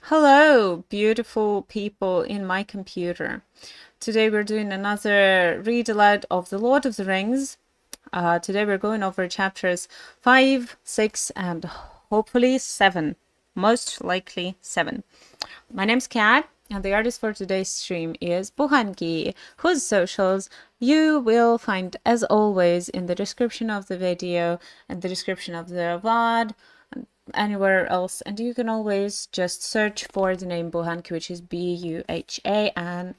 Hello, beautiful people in my computer. Today we're doing another read aloud of The Lord of the Rings. Today we're going over chapters 5, 6, and hopefully 7. Most likely 7. My name's Kat, and the artist for today's stream is Buhanki, whose socials you will find as always in the description of the video and the description of the VOD anywhere else, and you can always just search for the name Buhanki, which is Buhanki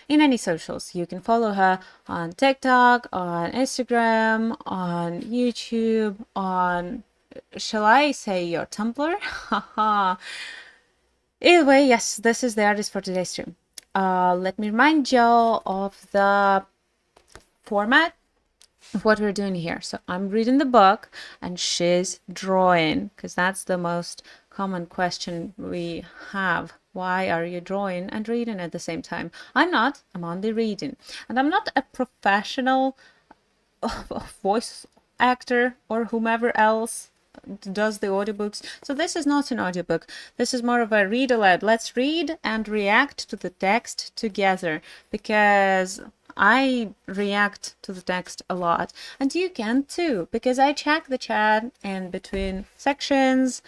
in any socials. You can follow her on TikTok, on Instagram, on YouTube, on, shall I say, your Tumblr? Haha. Either way, yes, this is the artist for today's stream. Let me remind y'all of the format of what we're doing here. So I'm reading the book and she's drawing, because that's the most common question we have. Why are you drawing and reading at the same time? I'm not. I'm only reading. And I'm not a professional voice actor or whomever else does the audiobooks. So this is not an audiobook. This is more of a read aloud. Let's read and react to the text together, because I react to the text a lot, and you can too, because I check the chat in between sections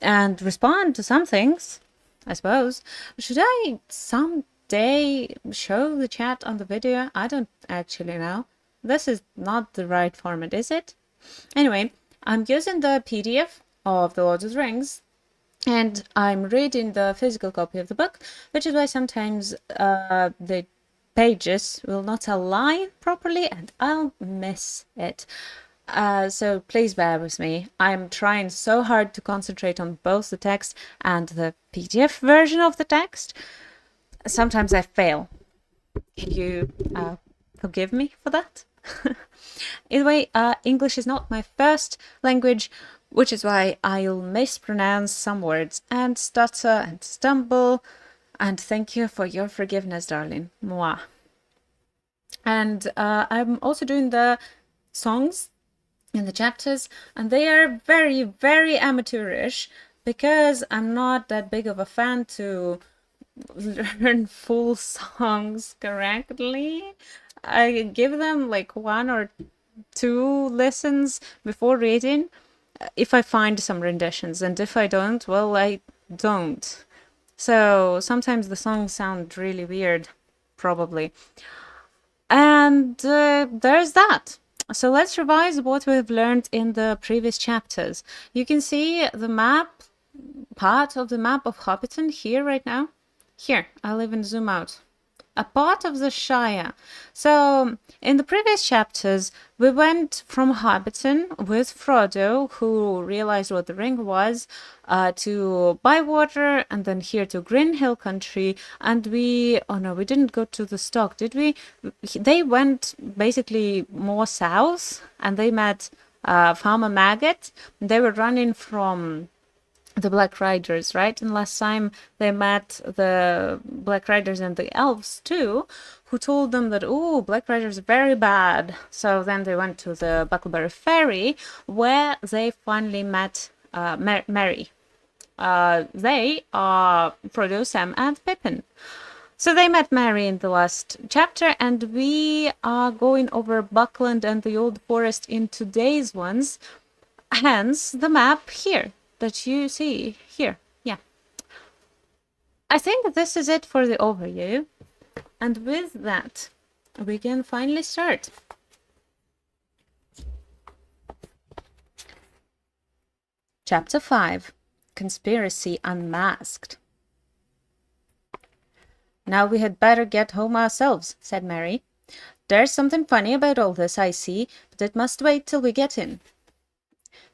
and respond to some things, I suppose. Should I someday show the chat on the video? I don't actually know. This is not the right format, is it? Anyway, I'm using the PDF of The Lord of the Rings, and I'm reading the physical copy of the book, which is why sometimes the pages will not align properly and I'll miss it. So please bear with me. I'm trying so hard to concentrate on both the text and the PDF version of the text. Sometimes I fail. Can you forgive me for that? Either way, English is not my first language, which is why I'll mispronounce some words and stutter and stumble. And thank you for your forgiveness, darling. Moi. And I'm also doing the songs in the chapters, and they are very, very amateurish, because I'm not that big of a fan to learn full songs correctly. I give them like 1 or 2 listens before reading, if I find some renditions, and if I don't, well, I don't. So sometimes the songs sound really weird, probably. And there's that. So let's revise what we've learned in the previous chapters. You can see the map, part of the map of Hobbiton here right now. Here, I'll even zoom out. A part of the Shire. So in the previous chapters, we went from Hobbiton with Frodo, who realized what the ring was, to Bywater, and then here to Green Hill Country. And we didn't go to the Stock, did we? They went basically more south, and they met Farmer Maggot. They were running from the Black Riders, right? And last time they met the Black Riders and the elves too, who told them that, oh, Black Riders are very bad. So then they went to the Bucklebury Ferry, where they finally met Merry. They are Frodo, Sam, and Pippin. So they met Merry in the last chapter, and we are going over Buckland and the Old Forest in today's ones, hence the map here that you see here. Yeah. I think this is it for the overview. And with that, we can finally start. Chapter 5, Conspiracy Unmasked. Now we had better get home ourselves, said Mary. There's something funny about all this, I see, but it must wait till we get in.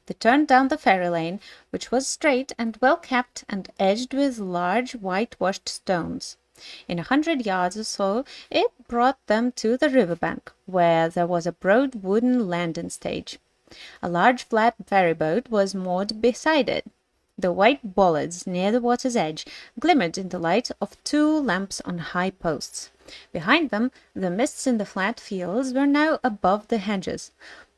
They turned down the ferry lane, which was straight and well kept and edged with large whitewashed stones. In 100 yards or so it brought them to the river bank, where there was a broad wooden landing stage. A large flat ferry boat was moored beside it. The white bollards near the water's edge glimmered in the light of 2 lamps on high posts. Behind them, the mists in the flat fields were now above the hedges,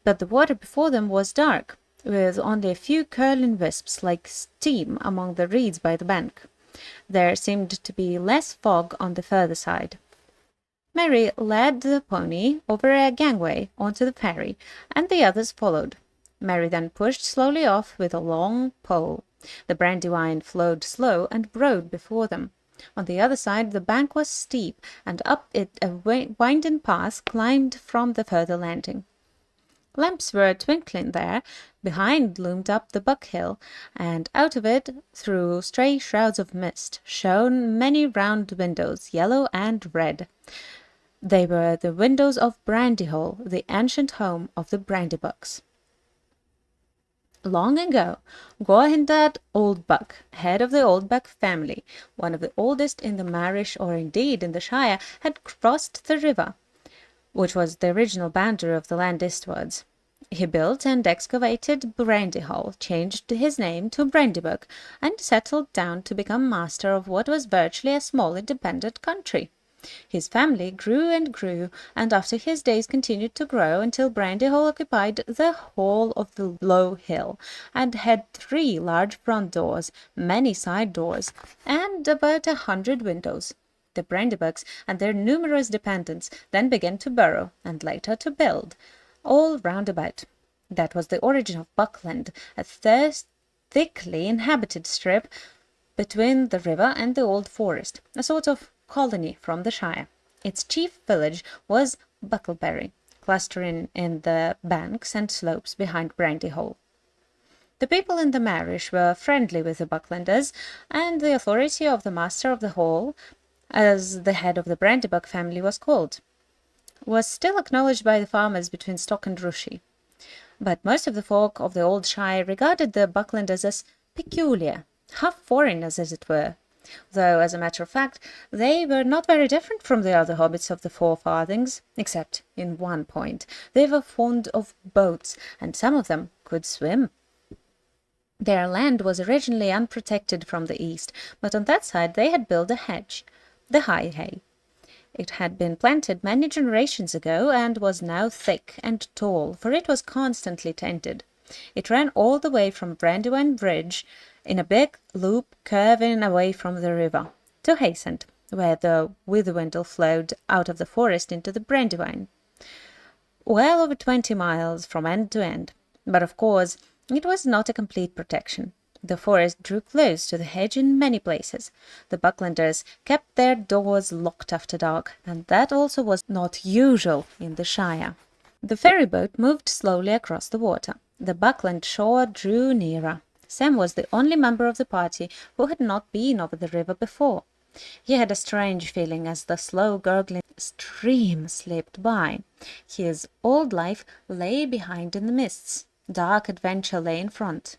but the water before them was dark. with only a few curling wisps like steam among the reeds by the bank. There seemed to be less fog on the further side. Mary led the pony over a gangway onto the ferry, and the others followed. Mary then pushed slowly off with a long pole. The Brandywine flowed slow and broad before them. On the other side the bank was steep, and up it a winding path climbed from the further landing. Lamps were twinkling there. Behind loomed up the Buck Hill, and out of it, through stray shrouds of mist, shone many round windows, yellow and red. They were the windows of Brandyhall, the ancient home of the Brandybucks. Long ago, Gohindad Oldbuck, head of the Oldbuck family, one of the oldest in the Marish or indeed in the Shire, had crossed the river, which was the original boundary of the land eastwards. He built and excavated Brandyhall, changed his name to Brandybuck, and settled down to become master of what was virtually a small independent country. His family grew and grew, and after his days continued to grow until Brandyhall occupied the whole of the low hill, and had 3 large front doors, many side doors, and about 100 windows. The Brandybucks and their numerous dependents then began to burrow, and later to build, all round about. That was the origin of Buckland, a thickly inhabited strip between the river and the old forest, a sort of colony from the Shire. Its chief village was Bucklebury, clustering in the banks and slopes behind Brandyhall. The people in the Marish were friendly with the Bucklanders, and the authority of the master of the hall, as the head of the Brandybuck family was called, was still acknowledged by the farmers between Stock and Rushy. But most of the folk of the old Shire regarded the Bucklanders as peculiar, half foreigners as it were, though, as a matter of fact, they were not very different from the other hobbits of the Four Farthings, except in one point. They were fond of boats, and some of them could swim. Their land was originally unprotected from the east, but on that side they had built a hedge, the High Hay. It had been planted many generations ago, and was now thick and tall, for it was constantly tended. It ran all the way from Brandywine Bridge, in a big loop curving away from the river, to Haysend, where the Withywindle flowed out of the forest into the Brandywine. Well over 20 miles from end to end, but of course it was not a complete protection. The forest drew close to the hedge in many places. The Bucklanders kept their doors locked after dark, and that also was not usual in the Shire. The ferry boat moved slowly across the water. The Buckland shore drew nearer. Sam was the only member of the party who had not been over the river before. He had a strange feeling as the slow gurgling stream slipped by. His old life lay behind in the mists. Dark adventure lay in front.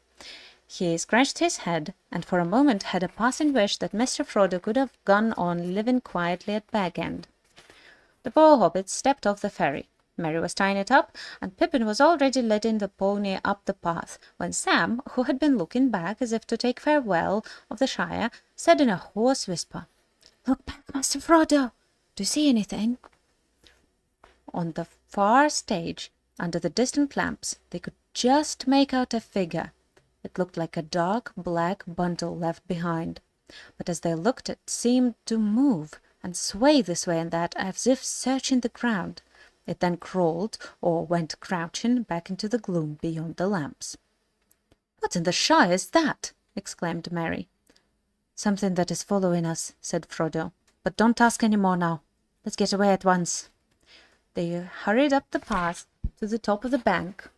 He scratched his head, and for a moment had a passing wish that Mr. Frodo could have gone on living quietly at Bag End. The 4 hobbits stepped off the ferry. Mary was tying it up, and Pippin was already leading the pony up the path, when Sam, who had been looking back as if to take farewell of the Shire, said in a hoarse whisper, "Look back, Master Frodo! Do you see anything?" On the far stage, under the distant lamps, they could just make out a figure. It looked like a dark black bundle left behind, but as they looked it seemed to move and sway this way and that, as if searching the ground. It then crawled, or went crouching, back into the gloom beyond the lamps. "What in the Shire is that?" exclaimed Mary. "Something that is following us," said Frodo. "But don't ask any more now. Let's get away at once." They hurried up the path to the top of the bank,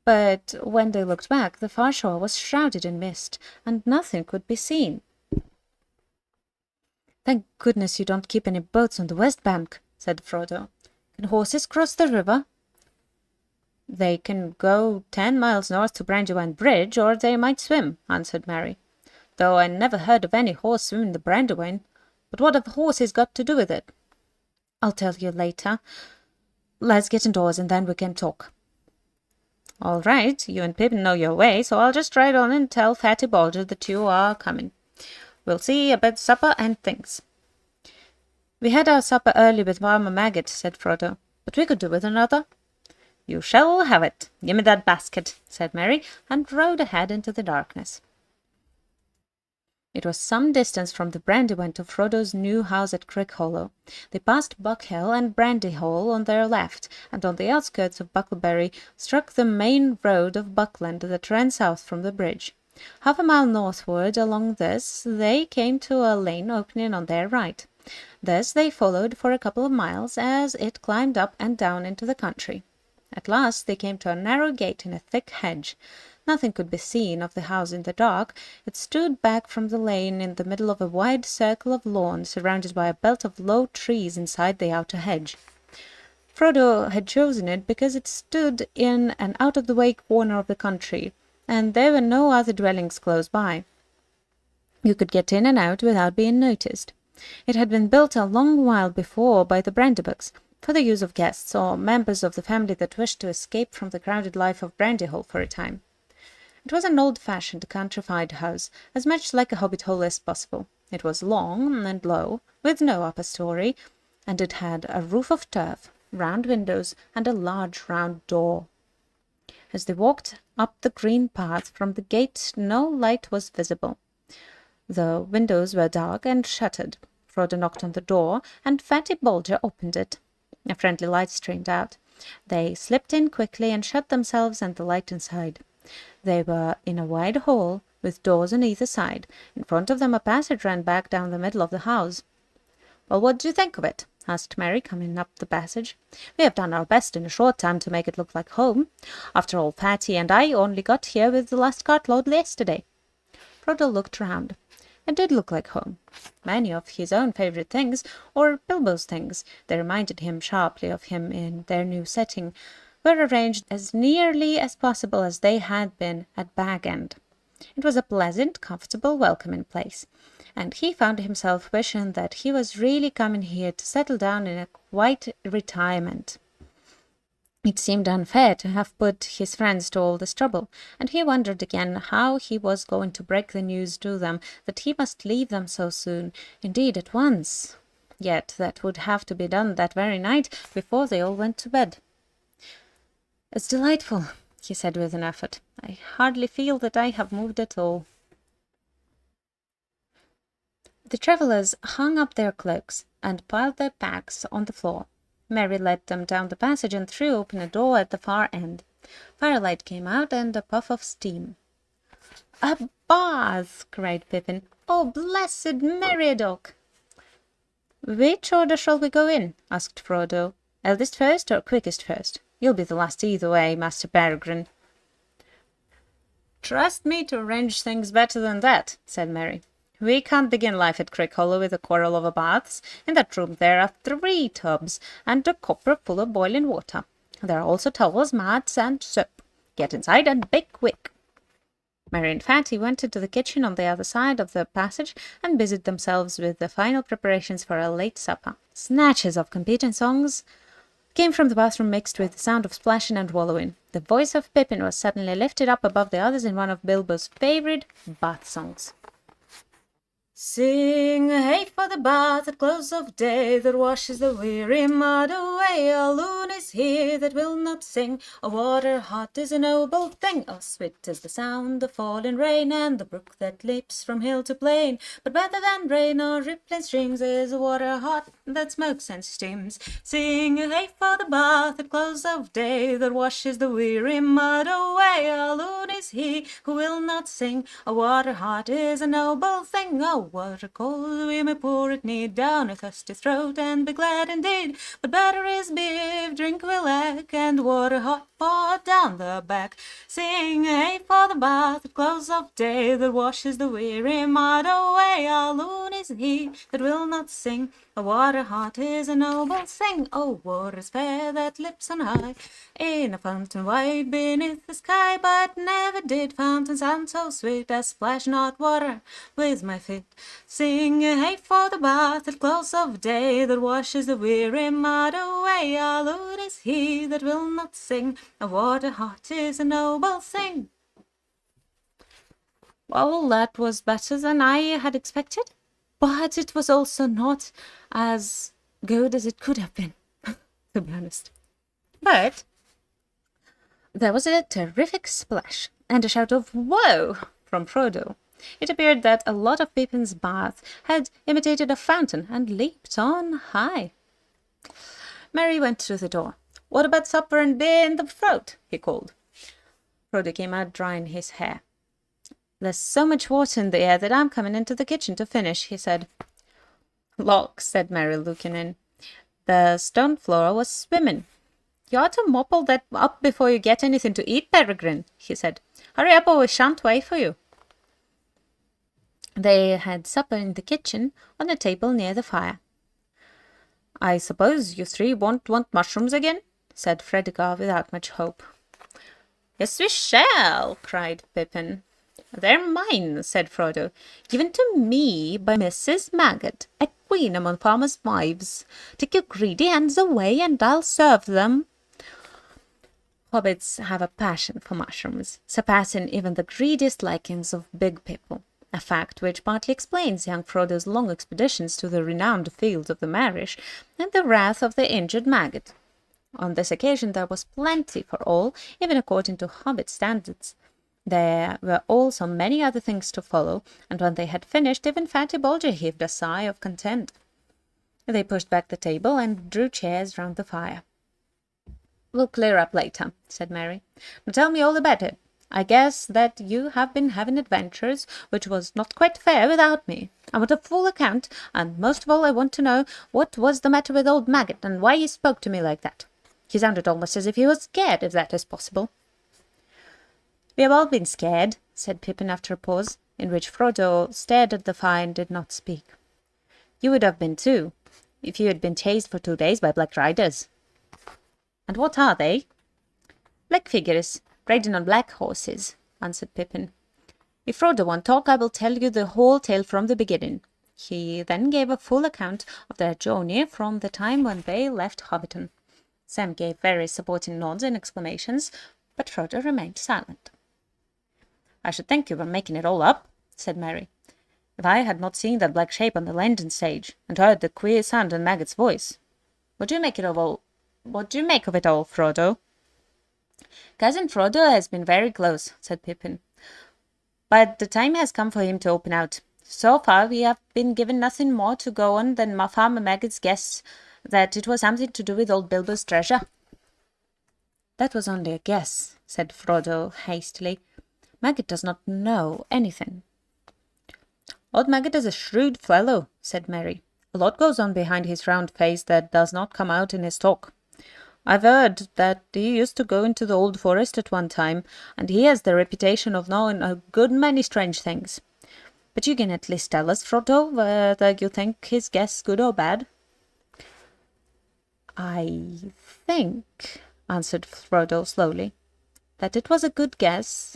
but when they looked back, the far shore was shrouded in mist, and nothing could be seen. "Thank goodness you don't keep any boats on the west bank," said Frodo. "Can horses cross the river?" "They can go 10 miles north to Brandywine Bridge, or they might swim," answered Mary. "Though I never heard of any horse swimming the Brandywine. But what have horses got to do with it?" "I'll tell you later. Let's get indoors, and then we can talk." "All right, you and Pippin know your way, so I'll just ride on and tell Fatty Balder that you are coming. We'll see about supper and things." "We had our supper early with Farmer Maggot," said Frodo, "but we could do with another." You shall have it. Give me that basket, said Merry, and rode ahead into the darkness. It was some distance from the Brandywine to Frodo's new house at Crickhollow. They passed Buck Hill and Brandy Hall on their left, and on the outskirts of Bucklebury struck the main road of Buckland that ran south from the bridge. Half a mile northward along this they came to a lane opening on their right. This they followed for a couple of miles as it climbed up and down into the country. At last they came to a narrow gate in a thick hedge. Nothing could be seen of the house in the dark. It stood back from the lane in the middle of a wide circle of lawn, surrounded by a belt of low trees inside the outer hedge. Frodo had chosen it because it stood in an out-of-the-way corner of the country, and there were no other dwellings close by. You could get in and out without being noticed. It had been built a long while before by the Brandybooks, for the use of guests or members of the family that wished to escape from the crowded life of Brandyhall for a time. It was an old-fashioned, countrified house, as much like a hobbit hole as possible. It was long and low, with no upper story, and it had a roof of turf, round windows, and a large round door. As they walked up the green path from the gate, no light was visible. The windows were dark and shuttered. Frodo knocked on the door, and Fatty Bolger opened it. A friendly light streamed out. They slipped in quickly and shut themselves and the light inside. They were in a wide hall, with doors on either side. In front of them a passage ran back down the middle of the house. "Well, what do you think of it?" asked Merry, coming up the passage. "We have done our best in a short time to make it look like home. After all, Fatty and I only got here with the last cartload yesterday." Frodo looked round. It did look like home. Many of his own favourite things, or Bilbo's things, that reminded him sharply of him in their new setting, were arranged as nearly as possible as they had been at Bag End. It was a pleasant, comfortable, welcoming place, and he found himself wishing that he was really coming here to settle down in a quiet retirement. It seemed unfair to have put his friends to all this trouble, and he wondered again how he was going to break the news to them that he must leave them so soon, indeed at once. Yet that would have to be done that very night before they all went to bed. "It's delightful," he said with an effort. "I hardly feel that I have moved at all." The travellers hung up their cloaks and piled their packs on the floor. Merry led them down the passage and threw open a door at the far end. Firelight came out and a puff of steam. "A bath!" cried Pippin. "Oh, blessed Meriadoc!" "Which order shall we go in?" asked Frodo. "Eldest first or quickest first? You'll be the last either way, Master Peregrine." "Trust me to arrange things better than that," said Merry. "We can't begin life at Crickhollow with a quarrel over baths. In that room there are 3 tubs, and a copper full of boiling water. There are also towels, mats, and soap. Get inside and be quick." Merry and Fatty went into the kitchen on the other side of the passage and busied themselves with the final preparations for a late supper. Snatches of competing songs came from the bathroom mixed with the sound of splashing and wallowing. The voice of Pippin was suddenly lifted up above the others in one of Bilbo's favourite bath songs. "Sing hey for the bath at close of day that washes the weary mud away. A loon is he that will not sing. A water hot is a noble thing. Oh, sweet is the sound of falling rain, and the brook that leaps from hill to plain. But better than rain or rippling streams is a water hot that smokes and steams. Sing hey for the bath at close of day that washes the weary mud away. A loon is he who will not sing. A water hot is a noble thing. Oh, water cold, we may pour it neat down a thirsty throat and be glad indeed. But better is beer, drink we lack, and water hot poured down the back. Sing hey for the bath at close of day that washes the weary mud away. A loon is he that will not sing. A water hot is a noble thing. Oh, water is fair that lips on high in a fountain wide beneath the sky. But never did fountain sound so sweet as splashing hot water with my feet. Sing hey for the bath at close of day that washes the weary mud away. A loon is he that will not sing. A water hot is a noble thing. Well, that was better than I had expected, but it was also not as good as it could have been, to be honest. But There was a terrific splash, and a shout of "Whoa!" from Frodo. It appeared that a lot of Pippin's bath had imitated a fountain and leaped on high. Merry went through the door. "What about supper and beer in the throat?" he called. Frodo came out drying his hair. "There's so much water in the air that I'm coming into the kitchen to finish," he said. "Look," said Merry, looking in. The stone floor was swimming. "You ought to mop all that up before you get anything to eat, Peregrine," he said. "Hurry up or we shan't wait for you." They had supper in the kitchen on a table near the fire. "I suppose you three won't want mushrooms again?" said Fredegar without much hope. "Yes, we shall," cried Pippin. "They're mine," said Frodo, "given to me by Mrs. Maggot, a queen among farmers' wives. Take your greedy hands away and I'll serve them." Hobbits have a passion for mushrooms, surpassing even the greediest likings of big people, a fact which partly explains young Frodo's long expeditions to the renowned fields of the Marish and the wrath of the injured Maggot. On this occasion there was plenty for all, even according to Hobbit standards. There were also many other things to follow, and when they had finished, even Fatty Bolger heaved a sigh of content. They pushed back the table and drew chairs round the fire. "We'll clear up later," said Merry. "Now tell me all about it. I guess that you have been having adventures, which was not quite fair without me. I want a full account, and most of all I want to know what was the matter with old Maggot, and why he spoke to me like that. He sounded almost as if he was scared, if that is possible." "We have all been scared," said Pippin after a pause, in which Frodo stared at the fire and did not speak. "You would have been too, if you had been chased for 2 days by black riders." "And what are they?" "Black figures, riding on black horses," answered Pippin. "If Frodo won't talk, I will tell you the whole tale from the beginning." He then gave a full account of their journey from the time when they left Hobbiton. Sam gave various supporting nods and exclamations, but Frodo remained silent. "I should think you were making it all up," said Merry. "If I had not seen that black shape on the landing stage, and heard the queer sound in Maggot's voice. What do you make of it all, Frodo?" "Cousin Frodo has been very close," said Pippin. "But the time has come for him to open out. So far we have been given nothing more to go on than Farmer Maggot's guess that it was something to do with old Bilbo's treasure." "That was only a guess," said Frodo hastily. "Maggot does not know anything." "Old Maggot is a shrewd fellow," said Merry. "A lot goes on behind his round face that does not come out in his talk. I've heard that he used to go into the old forest at one time, and he has the reputation of knowing a good many strange things. But you can at least tell us, Frodo, whether you think his guess good or bad." "I think," answered Frodo slowly, "that it was a good guess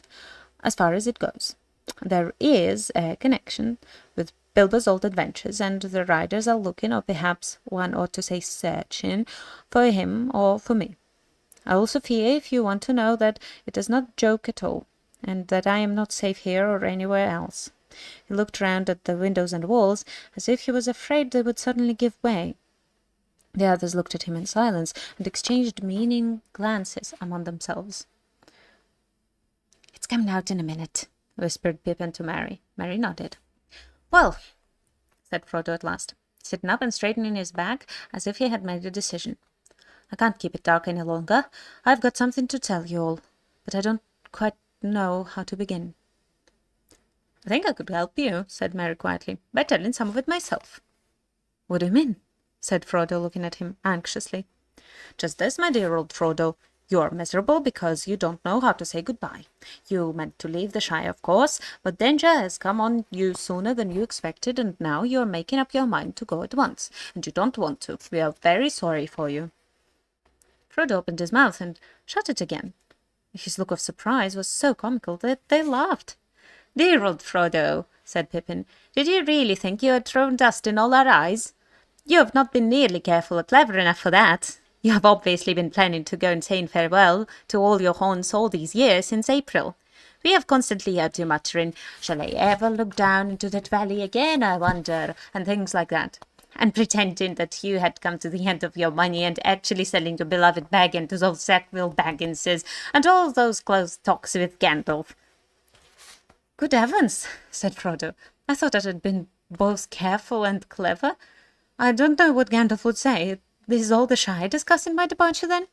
as far as it goes. There is a connection with Bilbo's old adventures, and the riders are looking, or perhaps one ought to say searching, for him or for me. I also fear, if you want to know, that it is not a joke at all, and that I am not safe here or anywhere else." He looked round at the windows and walls, as if he was afraid they would suddenly give way. The others looked at him in silence, and exchanged meaning glances among themselves. "It's coming out in a minute," whispered Pippin to Merry. Merry nodded. "Well," said Frodo at last, sitting up and straightening his back as if he had made a decision. "I can't keep it dark any longer. I've got something to tell you all, but I don't quite know how to begin." "I think I could help you," said Merry quietly, "by telling some of it myself." "What do you mean?" said Frodo, looking at him anxiously. "Just this, my dear old Frodo. You're miserable because you don't know how to say goodbye. You meant to leave the Shire, of course, but danger has come on you sooner than you expected, and now you're making up your mind to go at once, and you don't want to. We are very sorry for you." Frodo opened his mouth and shut it again. His look of surprise was so comical that they laughed. "Dear old Frodo," said Pippin, "did you really think you had thrown dust in all our eyes? You have not been nearly careful or clever enough for that. You have obviously been planning to go and saying farewell to all your haunts all these years since April. We have constantly heard you muttering, 'Shall I ever look down into that valley again, I wonder?' and things like that. and pretending that you had come to the end of your money and actually selling your beloved Baggin to those Sackville Bagginses and all those close talks with Gandalf. Good heavens, said Frodo. I thought I had been both careful and clever. I don't know what Gandalf would say. This is all the Shire discussing my departure, then?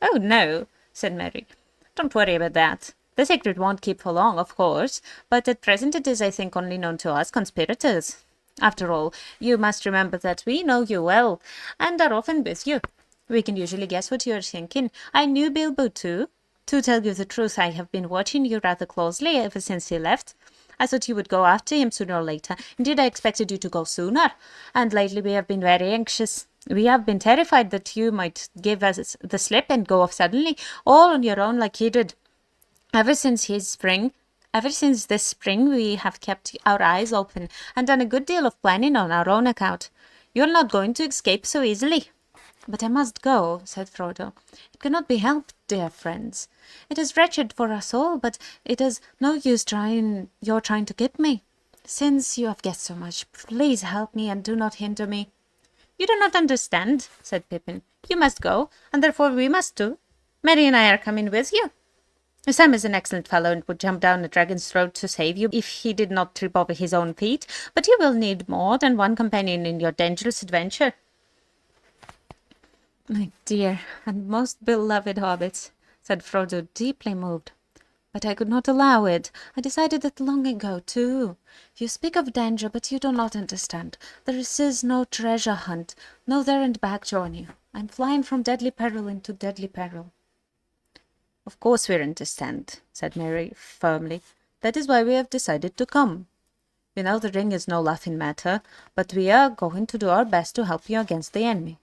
Oh, no, said Merry. Don't worry about that. The secret won't keep for long, of course, but at present it is, I think, only known to us conspirators. After all, you must remember that we know you well, and are often with you. We can usually guess what you are thinking. I knew Bilbo too. To tell you the truth, I have been watching you rather closely ever since he left. I thought you would go after him sooner or later. Indeed, I expected you to go sooner. And lately we have been very anxious. We have been terrified that you might give us the slip and go off suddenly, all on your own like he did. Ever since this spring, we have kept our eyes open and done a good deal of planning on our own account. You're not going to escape so easily. But I must go, said Frodo. It cannot be helped, dear friends. It is wretched for us all, but it is no use your trying to keep me. Since you have guessed so much, please help me and do not hinder me. You do not understand, said Pippin. You must go, and therefore we must too. Merry and I are coming with you. Sam is an excellent fellow and would jump down a dragon's throat to save you if he did not trip over his own feet, but you will need more than one companion in your dangerous adventure. My dear and most beloved hobbits, said Frodo, deeply moved. But I could not allow it. I decided it long ago, too. You speak of danger, but you do not understand. There is no treasure hunt, no there and back journey. I'm flying from deadly peril into deadly peril. Of course we understand, said Merry firmly. That is why we have decided to come. You know the ring is no laughing matter, but we are going to do our best to help you against the enemy.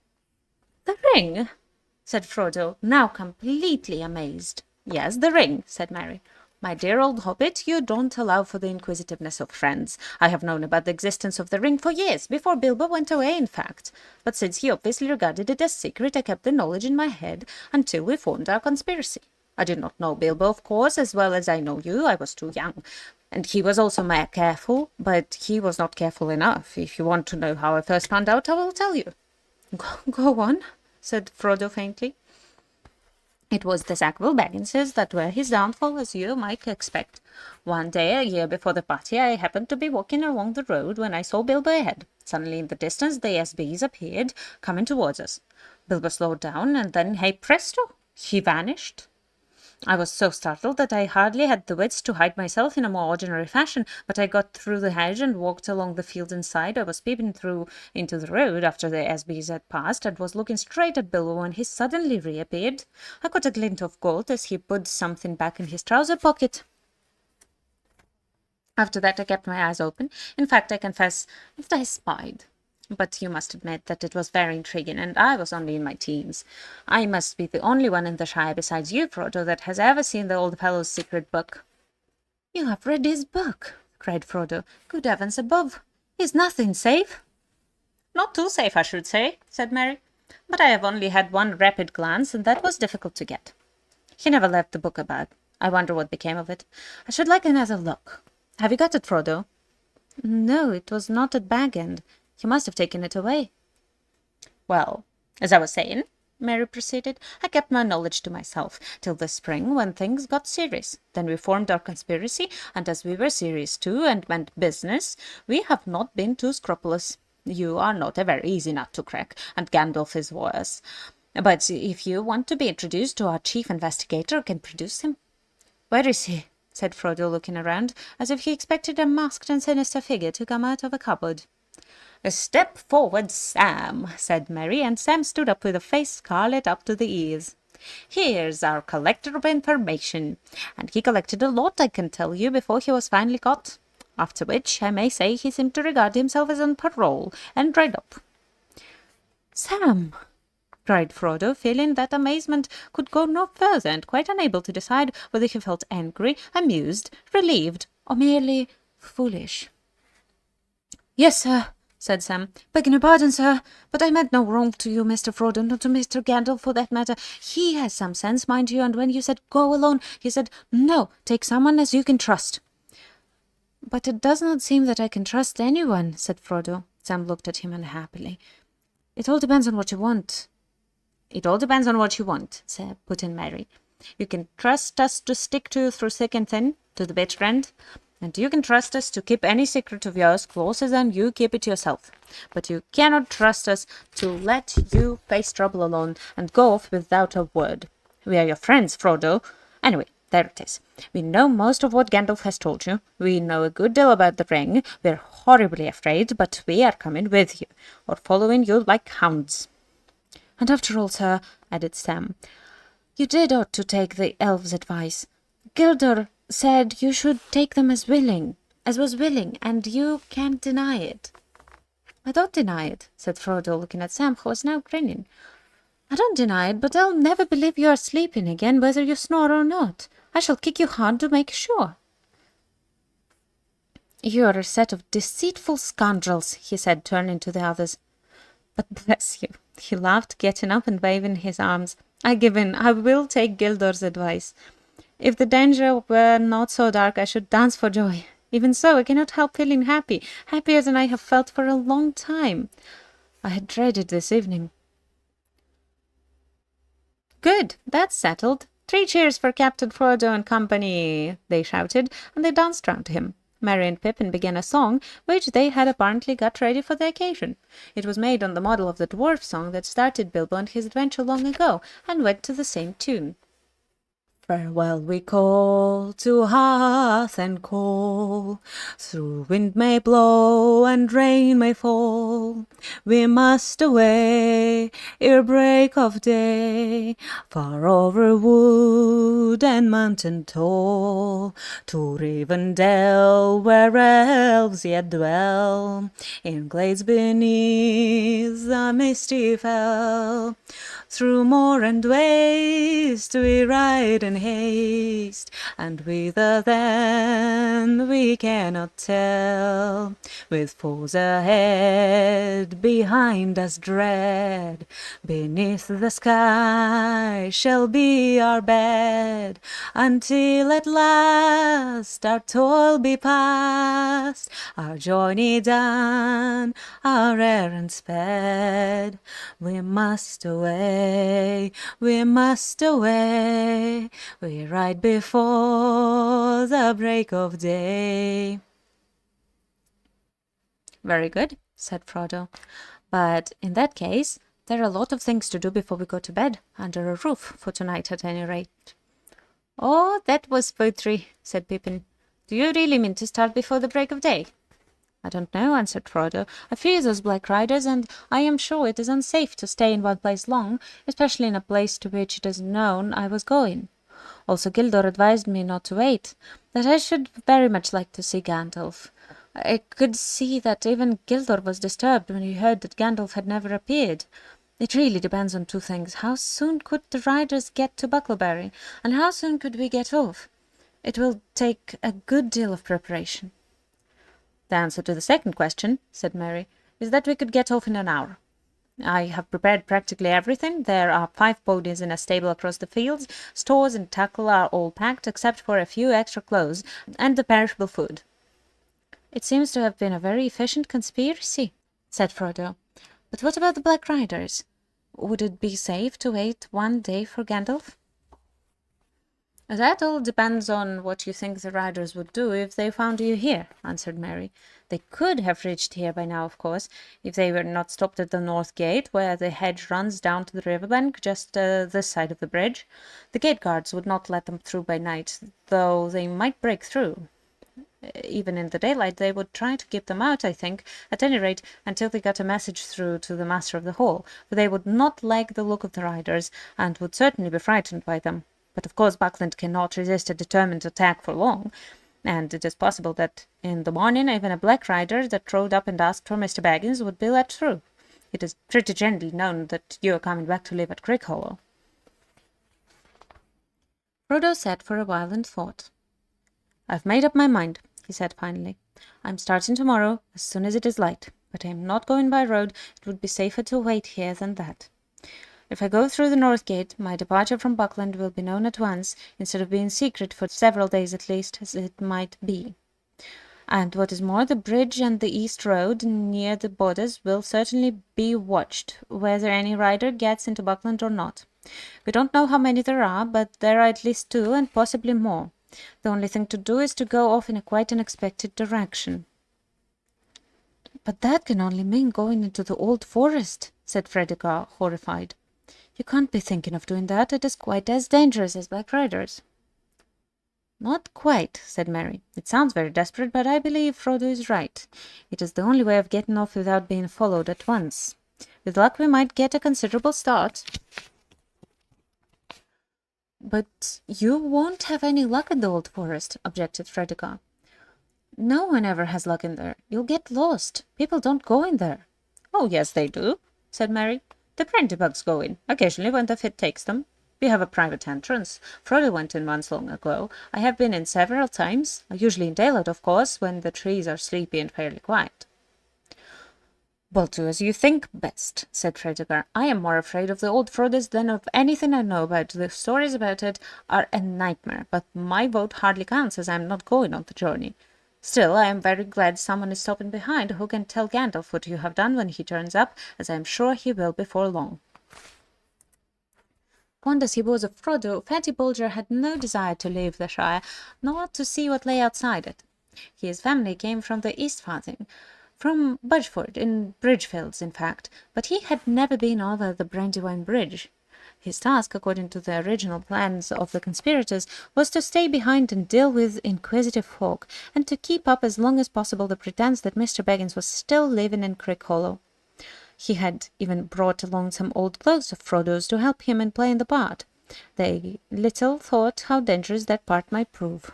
The ring? Said Frodo, now completely amazed. Yes, the ring, said Merry. My dear old hobbit, you don't allow for the inquisitiveness of friends. I have known about the existence of the ring for years, before Bilbo went away, in fact. But since he obviously regarded it as secret, I kept the knowledge in my head until we formed our conspiracy. I did not know Bilbo, of course, as well as I know you. I was too young. And he was also careful, but he was not careful enough. If you want to know how I first found out, I will tell you. Go on, said Frodo faintly. It was the Sackville Bagginses that were his downfall, as you might expect. One day, a year before the party, I happened to be walking along the road when I saw Bilbo ahead. Suddenly in the distance, the SBs appeared, coming towards us. Bilbo slowed down, and then, hey presto, he vanished. I was so startled that I hardly had the wits to hide myself in a more ordinary fashion, but I got through the hedge and walked along the field inside. I was peeping through into the road after the SBs had passed and was looking straight at Bilbo when he suddenly reappeared. I caught a glint of gold as he put something back in his trouser pocket. After that I kept my eyes open. In fact, I confess that I spied. But you must admit that it was very intriguing, and I was only in my teens. I must be the only one in the Shire besides you, Frodo, that has ever seen the old fellow's secret book. You have read his book, cried Frodo. Good heavens above! Is nothing safe? Not too safe, I should say, said Merry. But I have only had one rapid glance, and that was difficult to get. He never left the book about. I wonder what became of it. I should like another look. Have you got it, Frodo? No, it was not at Bag End. You must have taken it away. Well, as I was saying, Merry proceeded, I kept my knowledge to myself till the spring when things got serious. Then we formed our conspiracy, and as we were serious too and meant business, we have not been too scrupulous. You are not a very easy nut to crack, and Gandalf is worse. But if you want to be introduced to our chief investigator, I can produce him. Where is he? Said Frodo, looking around, as if he expected a masked and sinister figure to come out of a cupboard. Step forward, Sam, said Merry, and Sam stood up with a face scarlet up to the ears. Here's our collector of information, and he collected a lot, I can tell you, before he was finally caught. After which, I may say, he seemed to regard himself as on parole, and dried up. Sam, cried Frodo, feeling that amazement could go no further, and quite unable to decide whether he felt angry, amused, relieved, or merely foolish. Yes, sir, said Sam. Begging your pardon, sir, but I meant no wrong to you, Mr. Frodo, nor to Mr. Gandalf for that matter. He has some sense, mind you, and when you said go alone, he said, no, take someone as you can trust. But it does not seem that I can trust anyone, said Frodo. Sam looked at him unhappily. It all depends on what you want. It all depends on what you want, put in Mary. You can trust us to stick to you through thick and thin, to the bitter end, and you can trust us to keep any secret of yours closer than you keep it yourself. But you cannot trust us to let you face trouble alone and go off without a word. We are your friends, Frodo. Anyway, there it is. We know most of what Gandalf has told you. We know a good deal about the ring. We're horribly afraid, but we are coming with you, or following you like hounds. And after all, sir, added Sam, you did ought to take the elves' advice. Gildor said you should take them as was willing, and you can't deny it. I don't deny it, said Frodo, looking at Sam, who was now grinning. I don't deny it, but I'll never believe you are sleeping again, whether you snore or not. I shall kick you hard to make sure. You are a set of deceitful scoundrels, he said, turning to the others. But bless you, he laughed, getting up and waving his arms. I give in. I will take Gildor's advice. If the danger were not so dark, I should dance for joy. Even so, I cannot help feeling happy, happier than I have felt for a long time. I had dreaded this evening. Good, that's settled. 3 cheers for Captain Frodo and company, they shouted, and they danced round him. Merry and Pippin began a song, which they had apparently got ready for the occasion. It was made on the model of the dwarf song that started Bilbo on his adventure long ago, and went to the same tune. Farewell we call to hearth and coal, through wind may blow and rain may fall. We must away ere break of day, far over wood and mountain tall, to Rivendell, where elves yet dwell, in glades beneath the misty fell. Through moor and waste we ride in haste, and whither then we cannot tell. With foes ahead, behind us dread, beneath the sky shall be our bed, until at last our toil be past, our journey done, our errand sped. We must away, we must away, we ride before the break of day. Very good, said Frodo. But in that case, there are a lot of things to do before we go to bed, under a roof, for tonight at any rate. Oh, that was poetry, said Pippin. Do you really mean to start before the break of day? I don't know, answered Frodo. I fear those Black Riders, and I am sure it is unsafe to stay in one place long, especially in a place to which it is known I was going. Also, Gildor advised me not to wait, that I should very much like to see Gandalf. I could see that even Gildor was disturbed when he heard that Gandalf had never appeared. It really depends on 2 things. How soon could the riders get to Bucklebury, and how soon could we get off? It will take a good deal of preparation. The answer to the second question, said Mary, is that we could get off in an hour. I have prepared practically everything. There are 5 ponies in a stable across the fields. Stores and tackle are all packed, except for a few extra clothes and the perishable food. It seems to have been a very efficient conspiracy, said Frodo. But what about the Black Riders? Would it be safe to wait 1 day for Gandalf? That all depends on what you think the riders would do if they found you here, answered Mary. They could have reached here by now, of course, if they were not stopped at the north gate, where the hedge runs down to the riverbank, just this side of the bridge. The gate guards would not let them through by night, though they might break through. Even in the daylight they would try to keep them out, I think, at any rate, until they got a message through to the master of the hall, for they would not like the look of the riders, and would certainly be frightened by them. But of course Buckland cannot resist a determined attack for long, and it is possible that in the morning even a Black Rider that rode up and asked for Mr. Baggins would be let through. It is pretty generally known that you are coming back to live at Crickhollow. Frodo sat for a while and thought. I've made up my mind, he said finally. I'm starting tomorrow, as soon as it is light, but I am not going by road. It would be safer to wait here than that. If I go through the north gate, my departure from Buckland will be known at once, instead of being secret for several days at least, as it might be. And what is more, the bridge and the east road near the borders will certainly be watched, whether any rider gets into Buckland or not. We don't know how many there are, but there are at least 2 and possibly more. The only thing to do is to go off in a quite unexpected direction. But that can only mean going into the old forest, said Frederica, horrified. You can't be thinking of doing that. It is quite as dangerous as Black Riders. Not quite, said Mary. It sounds very desperate, but I believe Frodo is right. It is the only way of getting off without being followed at once. With luck we might get a considerable start. But you won't have any luck in the old forest, objected Frederica. No one ever has luck in there. You'll get lost. People don't go in there. Oh, yes, they do, said Mary. The Prentybugs go in, occasionally when the fit takes them. We have a private entrance. Frodo went in once long ago. I have been in several times, usually in daylight, of course, when the trees are sleepy and fairly quiet. Well, do as you think best, said Frederica. I am more afraid of the old Frodos than of anything I know about. The stories about it are a nightmare, but my vote hardly counts, as I am not going on the journey. Still, I am very glad someone is stopping behind who can tell Gandalf what you have done when he turns up, as I am sure he will before long. Fond as he was of Frodo, Fatty Bulger had no desire to leave the Shire, nor to see what lay outside it. His family came from the East Farthing, from Budgeford, in Bridgefields, in fact, but he had never been over the Brandywine Bridge. His task, according to the original plans of the conspirators, was to stay behind and deal with inquisitive folk, and to keep up as long as possible the pretence that Mr. Baggins was still living in Crick Hollow. He had even brought along some old clothes of Frodo's to help him in playing the part. They little thought how dangerous that part might prove.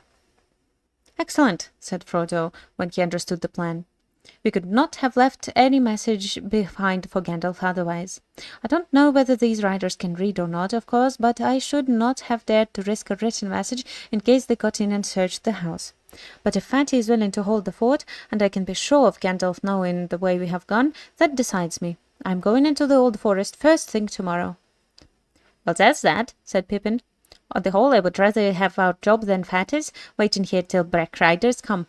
Excellent, said Frodo, when he understood the plan. We could not have left any message behind for Gandalf otherwise. I don't know whether these riders can read or not, of course, but I should not have dared to risk a written message in case they got in and searched the house. But if Fatty is willing to hold the fort, and I can be sure of Gandalf knowing the way we have gone, that decides me. I am going into the old forest first thing tomorrow. Well, that's that, said Pippin. On the whole, I would rather have our job than Fatty's, waiting here till Black Riders come.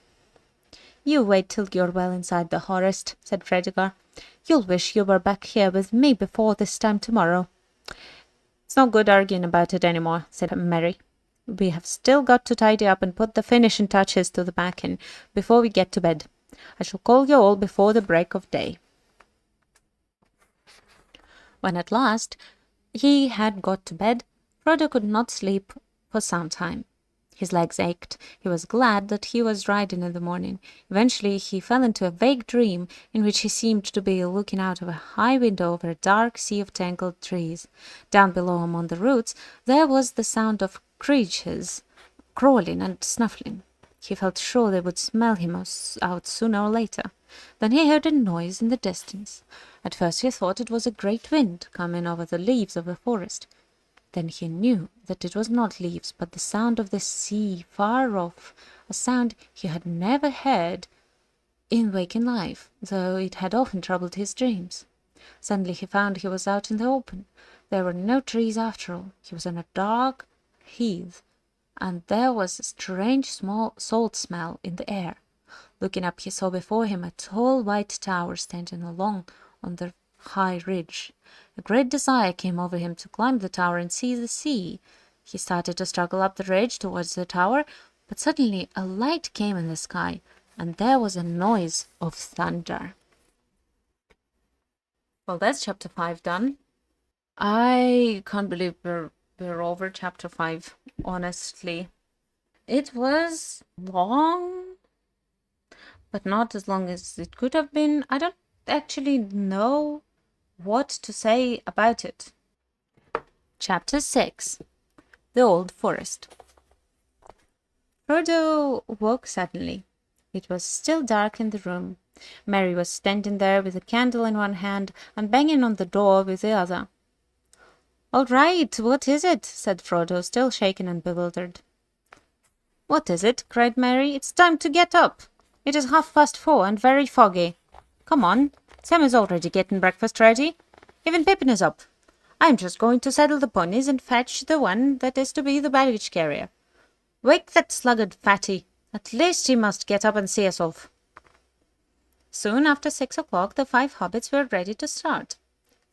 You wait till you're well inside the forest, said Frederica. You'll wish you were back here with me before this time tomorrow. It's no good arguing about it any more, said Mary. We have still got to tidy up and put the finishing touches to the packing before we get to bed. I shall call you all before the break of day. When at last he had got to bed, Frodo could not sleep for some time. His legs ached. He was glad that he was riding in the morning. Eventually he fell into a vague dream in which he seemed to be looking out of a high window over a dark sea of tangled trees. Down below among the roots there was the sound of creatures crawling and snuffling. He felt sure they would smell him out sooner or later. Then he heard a noise in the distance. At first he thought it was a great wind coming over the leaves of the forest. Then he knew that it was not leaves, but the sound of the sea far off, a sound he had never heard in waking life, though it had often troubled his dreams. Suddenly he found he was out in the open. There were no trees after all. He was on a dark heath, and there was a strange small salt smell in the air. Looking up, he saw before him a tall white tower standing along on the high ridge. A great desire came over him to climb the tower and see the sea. He started to struggle up the ridge towards the tower, but suddenly a light came in the sky, and there was a noise of thunder. Well, that's chapter 5 done. I can't believe we're over chapter 5, honestly. It was long, but not as long as it could have been. I don't actually know what to say about it. Chapter 6. The Old Forest. Frodo woke suddenly. It was still dark in the room. Mary was standing there with a candle in one hand and banging on the door with the other. "All right, what is it?" said Frodo, still shaken and bewildered. "What is it?" cried Mary. "It's time to get up. It is 4:30 and very foggy. Come on, Sam is already getting breakfast ready. Even Pippin is up. I am just going to saddle the ponies and fetch the one that is to be the baggage carrier. Wake that sluggard Fatty, At least he must get up and see us off. Soon after 6 o'clock, the 5 hobbits were ready to start.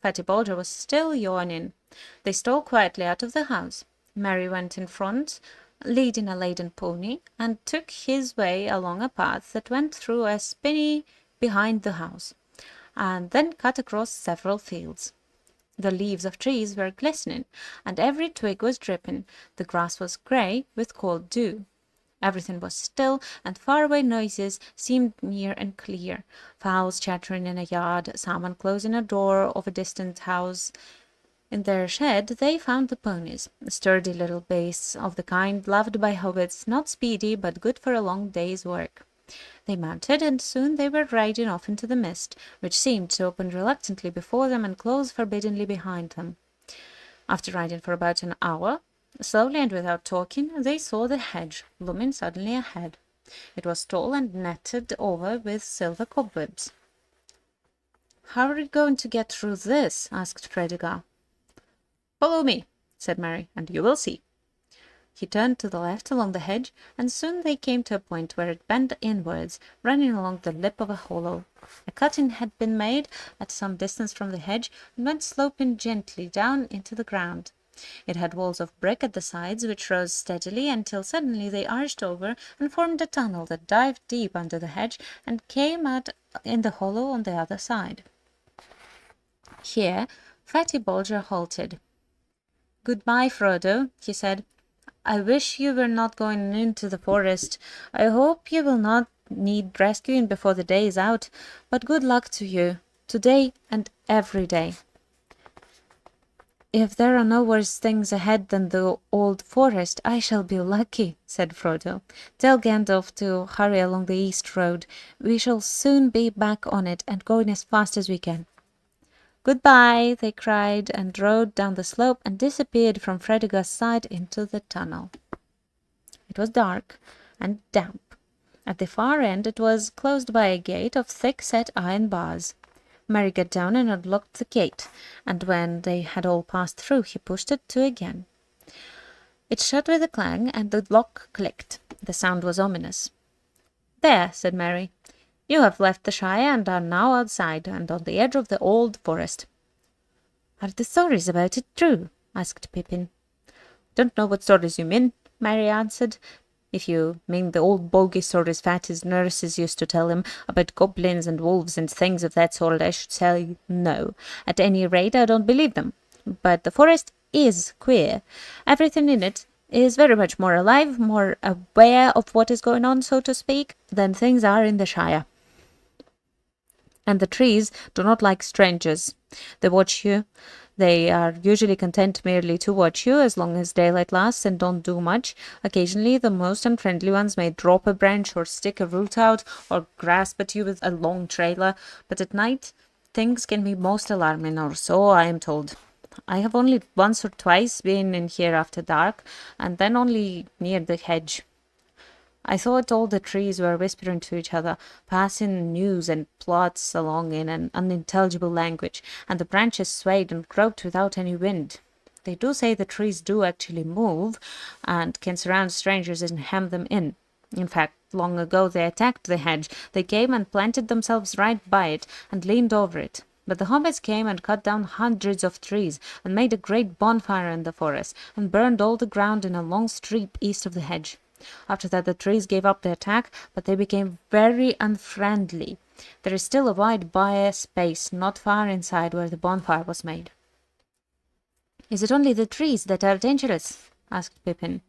Fatty Bulger was still yawning. They stole quietly out of the house. Merry went in front, leading a laden pony, and took his way along a path that went through a spinney behind the house, and then cut across several fields. The leaves of trees were glistening, and every twig was dripping. The grass was grey with cold dew. Everything was still, and faraway noises seemed near and clear. Fowls chattering in a yard, someone closing a door of a distant house. In their shed they found the ponies, sturdy little beasts of the kind loved by hobbits, not speedy, but good for a long day's work. They mounted, and soon they were riding off into the mist, which seemed to open reluctantly before them and close forbiddingly behind them. After riding for about an hour, slowly and without talking, they saw the hedge looming suddenly ahead. It was tall and netted over with silver cobwebs. "How are we going to get through this?" asked Fredegar. "Follow me," said Merry, "and you will see." He turned to the left along the hedge, and soon they came to a point where it bent inwards, running along the lip of a hollow. A cutting had been made at some distance from the hedge, and went sloping gently down into the ground. It had walls of brick at the sides, which rose steadily until suddenly they arched over and formed a tunnel that dived deep under the hedge and came out in the hollow on the other side. Here Fatty Bulger halted. "Goodbye, Frodo," he said. "I wish you were not going into the forest. I hope you will not need rescuing before the day is out, but good luck to you, today and every day." "If there are no worse things ahead than the old forest, I shall be lucky," said Frodo. "Tell Gandalf to hurry along the east road. We shall soon be back on it and going as fast as we can." "Goodbye," they cried, and rode down the slope and disappeared from Fredegar's side into the tunnel. It was dark and damp. At the far end it was closed by a gate of thick-set iron bars. Merry got down and unlocked the gate, and when they had all passed through, he pushed it to again. It shut with a clang, and the lock clicked. The sound was ominous. "There," said Merry. "You have left the Shire and are now outside, and on the edge of the old forest." "Are the stories about it true?" asked Pippin. "Don't know what stories you mean," Merry answered. "If you mean the old bogie stories Fatty's nurses used to tell him about goblins and wolves and things of that sort, I should say no. At any rate, I don't believe them. But the forest is queer. Everything in it is very much more alive, more aware of what is going on, so to speak, than things are in the Shire. And the trees do not like strangers. They watch you. They are usually content merely to watch you as long as daylight lasts and don't do much. Occasionally the most unfriendly ones may drop a branch or stick a root out or grasp at you with a long trailer, but at night things can be most alarming, or so I am told. I have only once or twice been in here after dark, and then only near the hedge. I thought all the trees were whispering to each other, passing news and plots along in an unintelligible language, and the branches swayed and groped without any wind. They do say the trees do actually move, and can surround strangers and hem them in. In fact, long ago they attacked the hedge. They came and planted themselves right by it, and leaned over it. But the hobbits came and cut down hundreds of trees, and made a great bonfire in the forest, and burned all the ground in a long street east of the hedge. After that the trees gave up the attack, but they became very unfriendly. There is still a wide bare space not far inside where the bonfire was made." "Is it only the trees that are dangerous?" asked Pippin.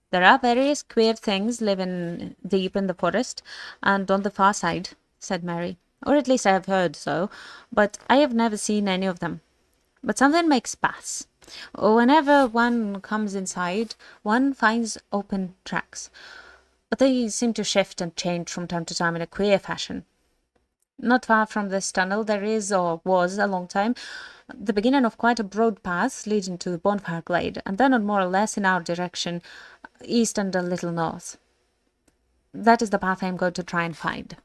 "There are various queer things living deep in the forest, and on the far side," said Merry. "Or at least I have heard so, but I have never seen any of them. But something makes paths. Whenever one comes inside, one finds open tracks, but they seem to shift and change from time to time in a queer fashion. Not far from this tunnel there is, or was a long time, the beginning of quite a broad path leading to the bonfire glade, and then on more or less in our direction, east and a little north. That is the path I am going to try and find."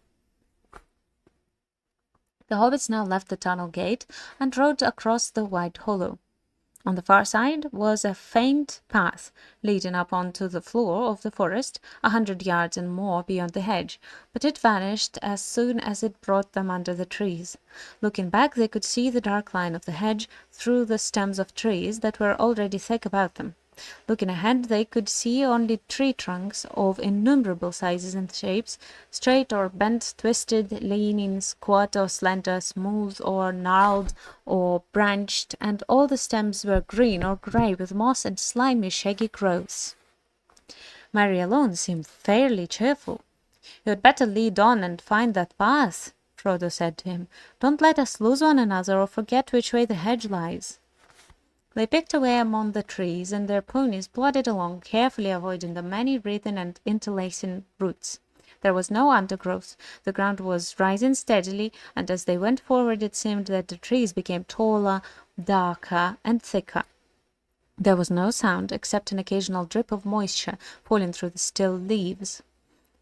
The hobbits now left the tunnel gate and rode across the wide hollow. On the far side was a faint path leading up onto the floor of the forest, 100 yards and more beyond the hedge, but it vanished as soon as it brought them under the trees. Looking back, they could see the dark line of the hedge through the stems of trees that were already thick about them. Looking ahead, they could see only tree trunks of innumerable sizes and shapes, straight or bent, twisted, leaning, squat or slender, smooth or gnarled or branched, and all the stems were green or grey with moss and slimy, shaggy growths. Mary alone seemed fairly cheerful. "You had better lead on and find that path," Frodo said to him. "Don't let us lose one another or forget which way the hedge lies." They picked away among the trees, and their ponies plodded along, carefully avoiding the many wreathen and interlacing roots. There was no undergrowth. The ground was rising steadily, and as they went forward it seemed that the trees became taller, darker, and thicker. There was no sound except an occasional drip of moisture falling through the still leaves.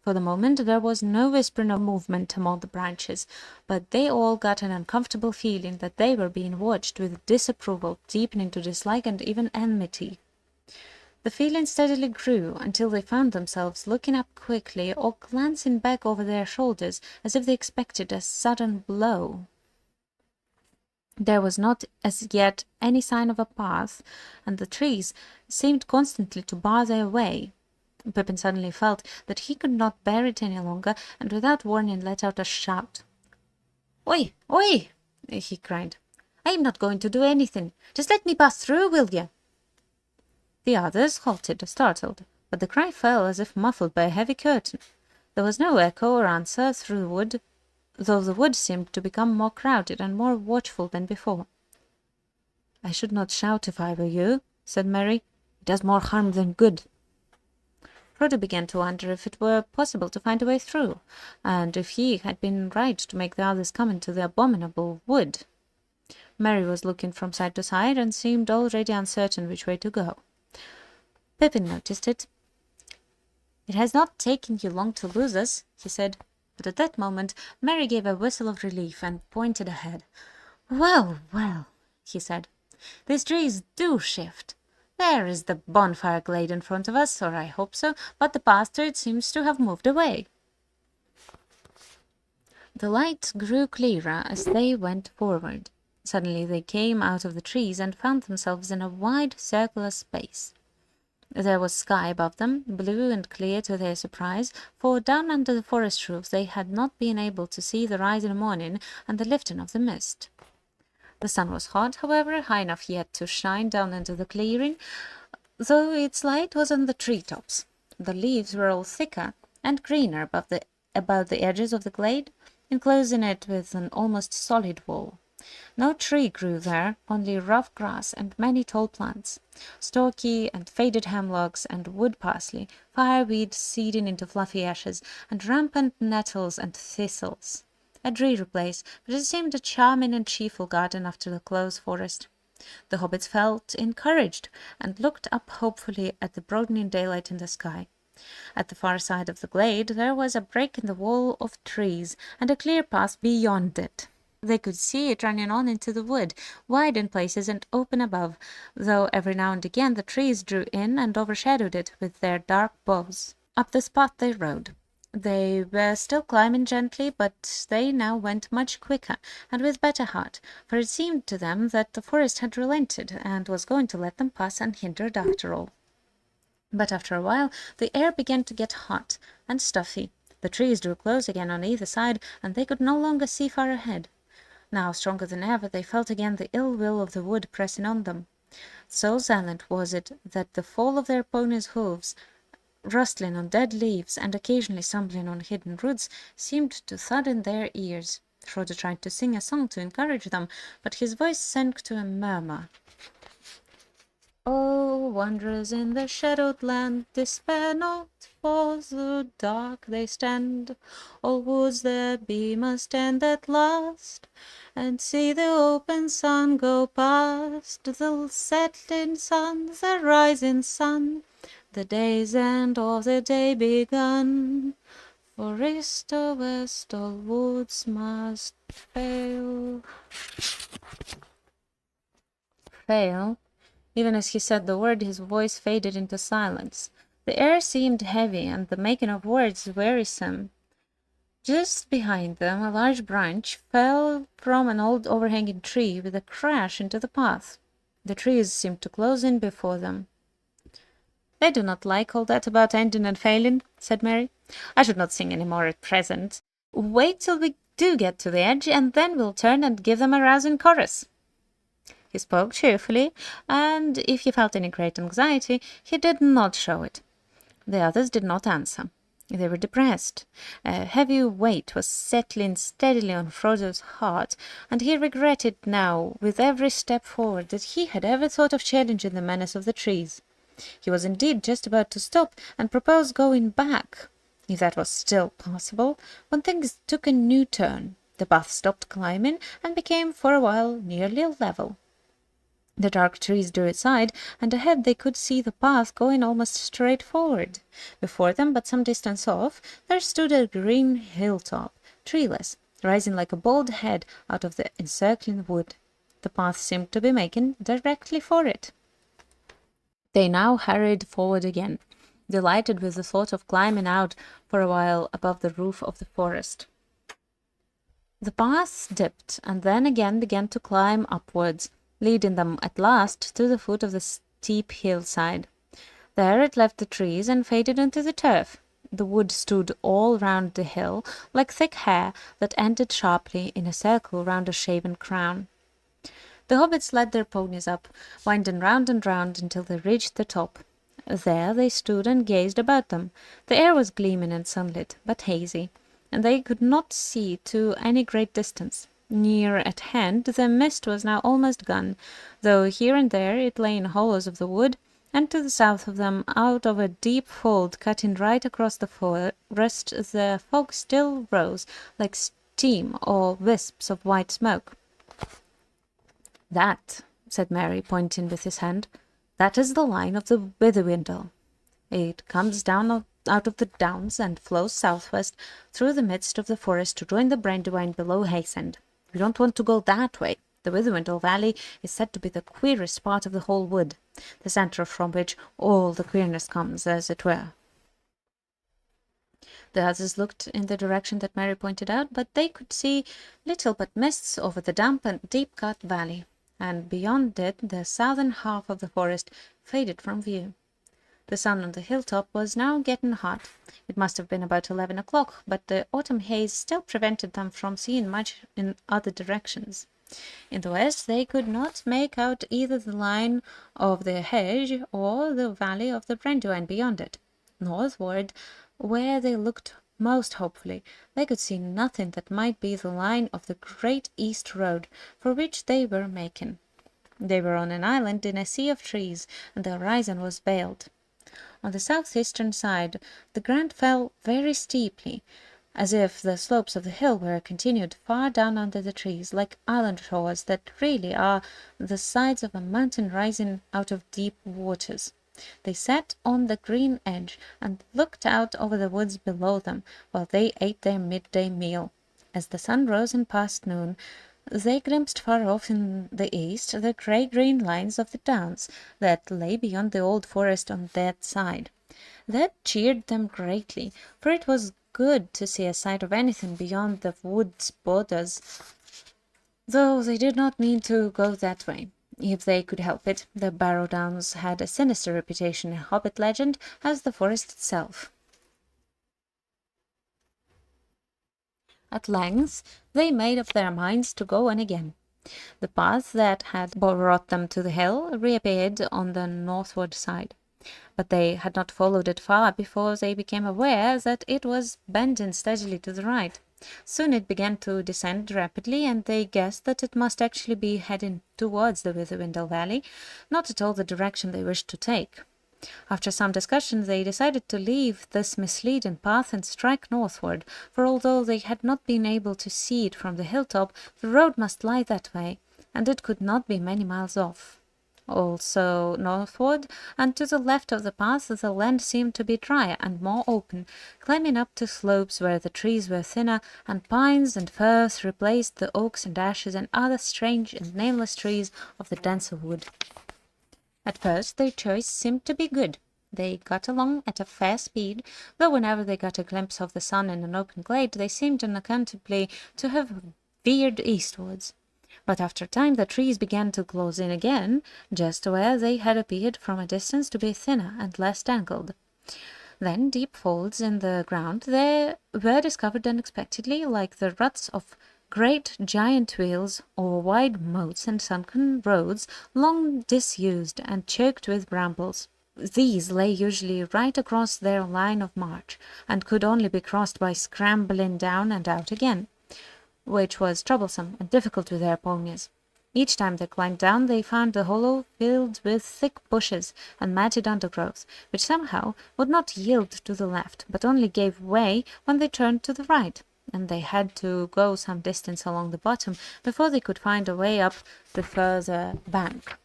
For the moment there was no whispering of movement among the branches, but they all got an uncomfortable feeling that they were being watched with disapproval, deepening to dislike and even enmity. The feeling steadily grew until they found themselves looking up quickly or glancing back over their shoulders as if they expected a sudden blow. There was not as yet any sign of a path, and the trees seemed constantly to bar their way. Pippin suddenly felt that he could not bear it any longer, and without warning let out a shout. "Oi, oi!" he cried. "I am not going to do anything. Just let me pass through, will you?" The others halted, startled, but the cry fell as if muffled by a heavy curtain. There was no echo or answer through the wood, though the wood seemed to become more crowded and more watchful than before. "I should not shout if I were you," said Merry. "It does more harm than good." Frodo began to wonder if it were possible to find a way through, and if he had been right to make the others come into the abominable wood. Merry was looking from side to side and seemed already uncertain which way to go. Pippin noticed it. "It has not taken you long to lose us," he said, but at that moment Merry gave a whistle of relief and pointed ahead. "Well, well," he said, "these trees do shift. There is the bonfire glade in front of us, or I hope so, but the path to it seems to have moved away." The light grew clearer as they went forward. Suddenly they came out of the trees and found themselves in a wide circular space. There was sky above them, blue and clear to their surprise, for down under the forest roof they had not been able to see the rising morning and the lifting of the mist. The sun was hot, however, high enough yet to shine down into the clearing, though its light was on the tree-tops. The leaves were all thicker and greener about the edges of the glade, enclosing it with an almost solid wall. No tree grew there, only rough grass and many tall plants, stalky and faded hemlocks and wood parsley, fireweed seeding into fluffy ashes, and rampant nettles and thistles. A dreary place, but it seemed a charming and cheerful garden after the close forest. The hobbits felt encouraged and looked up hopefully at the broadening daylight in the sky. At the far side of the glade there was a break in the wall of trees and a clear path beyond it. They could see it running on into the wood, wide in places and open above, though every now and again the trees drew in and overshadowed it with their dark boughs. Up this path they rode. They were still climbing gently, but they now went much quicker and with better heart, for it seemed to them that the forest had relented and was going to let them pass unhindered after all. But after a while the air began to get hot and stuffy. The trees drew close again on either side, and they could no longer see far ahead. Now, stronger than ever, they felt again the ill will of the wood pressing on them. So silent was it that the fall of their ponies' hoofs, rustling on dead leaves and occasionally stumbling on hidden roots, seemed to thud in their ears. Frodo tried to sing a song to encourage them, but his voice sank to a murmur. "Oh, wanderers in the shadowed land, despair not, for the dark they stand. All woods there be must end at last, and see the open sun go past. The setting sun, the rising sun, the day's end of the day begun. For east or west all woods must fail." Fail? Even as he said the word, his voice faded into silence. The air seemed heavy, and the making of words wearisome. Just behind them, a large branch fell from an old overhanging tree with a crash into the path. The trees seemed to close in before them. "I do not like all that about ending and failing," said Mary. "I should not sing any more at present. Wait till we do get to the edge, and then we'll turn and give them a rousing chorus." He spoke cheerfully, and if he felt any great anxiety, he did not show it. The others did not answer. They were depressed. A heavy weight was settling steadily on Frodo's heart, and he regretted now with every step forward that he had ever thought of challenging the menace of the trees. He was indeed just about to stop and propose going back, if that was still possible, when things took a new turn. The path stopped climbing and became for a while nearly level. The dark trees drew aside, and ahead they could see the path going almost straight forward. Before them, but some distance off, there stood a green hilltop, treeless, rising like a bald head out of the encircling wood. The path seemed to be making directly for it. They now hurried forward again, delighted with the thought of climbing out for a while above the roof of the forest. The path dipped, and then again began to climb upwards, leading them at last to the foot of the steep hillside. There it left the trees and faded into the turf. The wood stood all round the hill, like thick hair that ended sharply in a circle round a shaven crown. The hobbits led their ponies up, winding round and round until they reached the top. There they stood and gazed about them. The air was gleaming and sunlit, but hazy, and they could not see to any great distance. Near at hand the mist was now almost gone, though here and there it lay in hollows of the wood, and to the south of them, out of a deep fold cutting right across the forest, the fog still rose like steam or wisps of white smoke. "That," said Mary, pointing with his hand, "that is the line of the Witherwindle. It comes down out of the downs and flows southwest through the midst of the forest to join the Brandywine below Haysend. We don't want to go that way. The Witherwindle Valley is said to be the queerest part of the whole wood, the centre from which all the queerness comes, as it were." The others looked in the direction that Mary pointed out, but they could see little but mists over the damp and deep-cut valley, and beyond it the southern half of the forest faded from view. The sun on the hilltop was now getting hot. It must have been about 11 o'clock, but the autumn haze still prevented them from seeing much in other directions. In the west they could not make out either the line of the hedge or the valley of the Brandywine beyond it. Northward, where they looked most hopefully, they could see nothing that might be the line of the great east road for which they were making. They were on an island in a sea of trees, and the horizon was veiled. On the southeastern side the ground fell very steeply, as if the slopes of the hill were continued far down under the trees, like island shores that really are the sides of a mountain rising out of deep waters. They sat on the green edge and looked out over the woods below them while they ate their midday meal. As the sun rose and past noon, they glimpsed far off in the east the grey-green lines of the downs that lay beyond the old forest on that side. That cheered them greatly, for it was good to see a sight of anything beyond the wood's borders, though they did not mean to go that way. If they could help it, the Barrow Downs had a sinister reputation in Hobbit legend, as the forest itself. At length they made up their minds to go on again. The path that had brought them to the hill reappeared on the northward side, but they had not followed it far before they became aware that it was bending steadily to the right. Soon it began to descend rapidly, and they guessed that it must actually be heading towards the Witherwindle Valley, not at all the direction they wished to take. After some discussion they decided to leave this misleading path and strike northward, for although they had not been able to see it from the hilltop, the road must lie that way, and it could not be many miles off. Also northward and to the left of the path the land seemed to be drier and more open, climbing up to slopes where the trees were thinner, and pines and firs replaced the oaks and ashes and other strange and nameless trees of the denser wood. At first their choice seemed to be good. They got along at a fair speed, though whenever they got a glimpse of the sun in an open glade, they seemed unaccountably to have veered eastwards. But after a time the trees began to close in again, just where they had appeared from a distance to be thinner and less tangled. Then deep folds in the ground there were discovered unexpectedly, like the ruts of great giant wheels, or wide moats and sunken roads, long disused and choked with brambles. These lay usually right across their line of march, and could only be crossed by scrambling down and out again, which was troublesome and difficult with their ponies. Each time they climbed down, they found the hollow filled with thick bushes and matted undergrowth, which somehow would not yield to the left, but only gave way when they turned to the right, and they had to go some distance along the bottom before they could find a way up the further bank.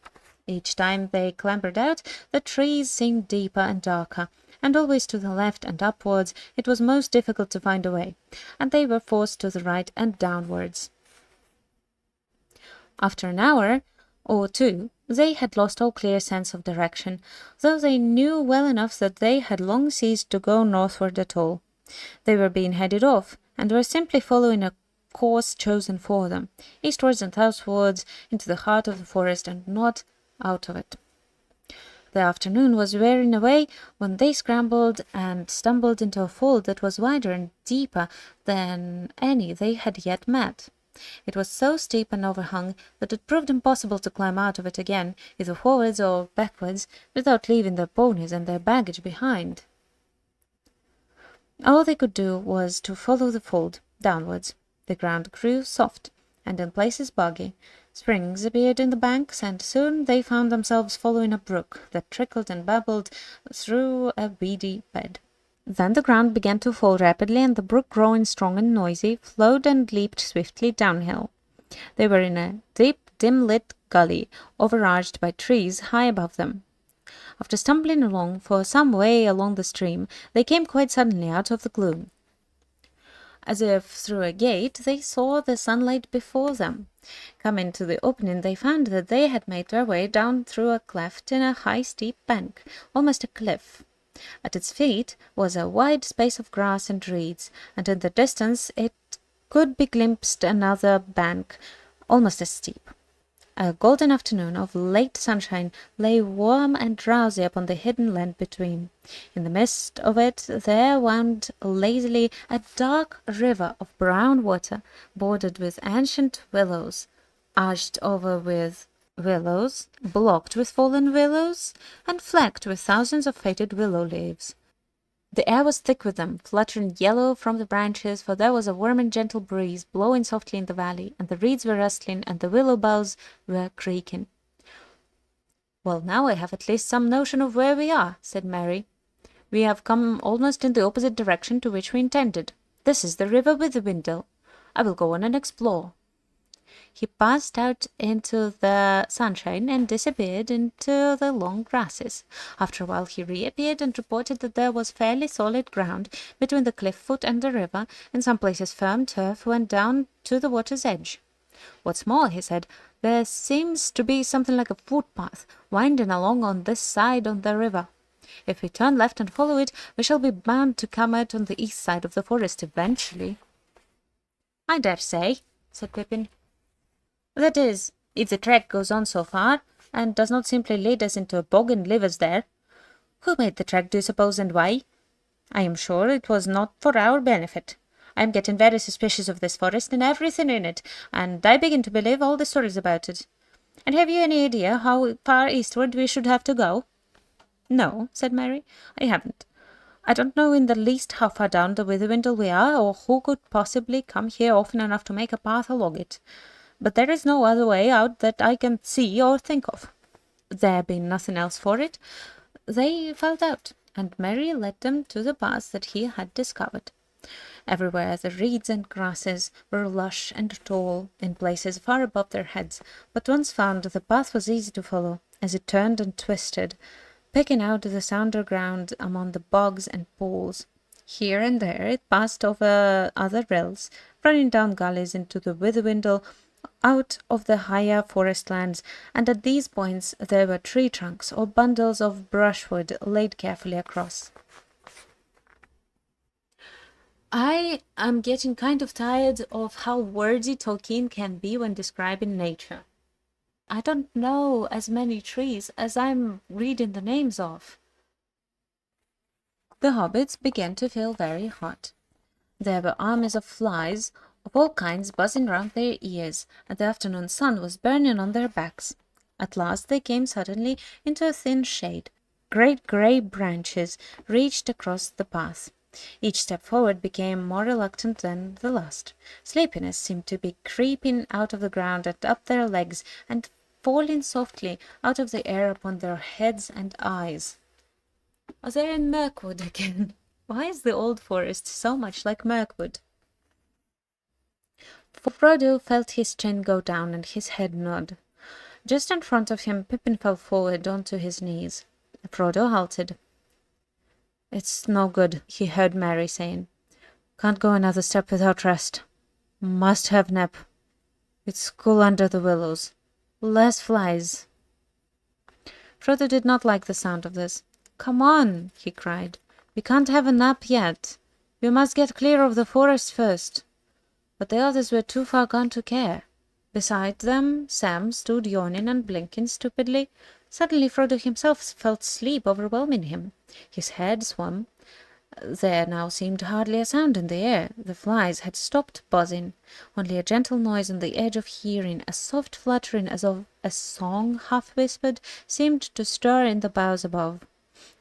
Each time they clambered out, the trees seemed deeper and darker, and always to the left and upwards it was most difficult to find a way, and they were forced to the right and downwards. After an hour or two, they had lost all clear sense of direction, though they knew well enough that they had long ceased to go northward at all. They were being headed off, and were simply following a course chosen for them, eastwards and southwards into the heart of the forest, and not out of it. The afternoon was wearing away when they scrambled and stumbled into a fold that was wider and deeper than any they had yet met. It was so steep and overhung that it proved impossible to climb out of it again, either forwards or backwards, without leaving their ponies and their baggage behind. All they could do was to follow the fold downwards. The ground grew soft, and in places boggy. Springs appeared in the banks, and soon they found themselves following a brook that trickled and babbled through a weedy bed. Then the ground began to fall rapidly, and the brook, growing strong and noisy, flowed and leaped swiftly downhill. They were in a deep, dim-lit gully, overarched by trees high above them. After stumbling along for some way along the stream, they came quite suddenly out of the gloom. As if through a gate, they saw the sunlight before them. Coming to the opening, they found that they had made their way down through a cleft in a high, steep bank, almost a cliff. At its feet was a wide space of grass and reeds, and in the distance it could be glimpsed another bank, almost as steep. A golden afternoon of late sunshine lay warm and drowsy upon the hidden land between. In the midst of it there wound lazily a dark river of brown water, bordered with ancient willows, arched over with willows, blocked with fallen willows, and flecked with thousands of faded willow leaves. The air was thick with them, fluttering yellow from the branches, for there was a warm and gentle breeze blowing softly in the valley, and the reeds were rustling, and the willow boughs were creaking. "Well, now I have at least some notion of where we are," said Mary. "We have come almost in the opposite direction to which we intended. This is the river Bombadil. I will go on and explore." He passed out into the sunshine and disappeared into the long grasses. After a while he reappeared and reported that there was fairly solid ground between the cliff foot and the river. In some places firm turf went down to the water's edge. "What's more," he said, "there seems to be something like a footpath winding along on this side of the river. If we turn left and follow it, we shall be bound to come out on the east side of the forest eventually." "I dare say," said Pippin. "That is, if the track goes on so far, and does not simply lead us into a bog and leave us there. Who made the track, do you suppose, and why? I am sure it was not for our benefit. I am getting very suspicious of this forest and everything in it, and I begin to believe all the stories about it. And have you any idea how far eastward we should have to go?" "No," said Mary, "I haven't. I don't know in the least how far down the Withywindle we are, or who could possibly come here often enough to make a path along it. But there is no other way out that I can see or think of." There being nothing else for it, they filed out, and Mary led them to the path that he had discovered. Everywhere the reeds and grasses were lush and tall, in places far above their heads, but once found, the path was easy to follow, as it turned and twisted, picking out the sounder ground among the bogs and pools. Here and there it passed over other rills, running down gullies into the Withywindle, out of the higher forest lands, and at these points there were tree trunks or bundles of brushwood laid carefully across. I am getting kind of tired of how wordy Tolkien can be when describing nature. I don't know as many trees as I'm reading the names of. The hobbits began to feel very hot. There were armies of flies of all kinds buzzing round their ears, and the afternoon sun was burning on their backs. At last they came suddenly into a thin shade. Great grey branches reached across the path. Each step forward became more reluctant than the last. Sleepiness seemed to be creeping out of the ground and up their legs, and falling softly out of the air upon their heads and eyes. Are they in Mirkwood again? Why is the old forest so much like Mirkwood? Frodo felt his chin go down and his head nod. Just in front of him, Pippin fell forward onto his knees. Frodo halted. "It's no good," he heard Merry saying. "Can't go another step without rest. Must have nap. It's cool under the willows. Less flies." Frodo did not like the sound of this. "Come on," he cried. "We can't have a nap yet. We must get clear of the forest first." But the others were too far gone to care. Beside them, Sam stood yawning and blinking stupidly. Suddenly Frodo himself felt sleep overwhelming him. His head swam. There now seemed hardly a sound in the air. The flies had stopped buzzing. Only a gentle noise on the edge of hearing, a soft fluttering as of a song half-whispered, seemed to stir in the boughs above.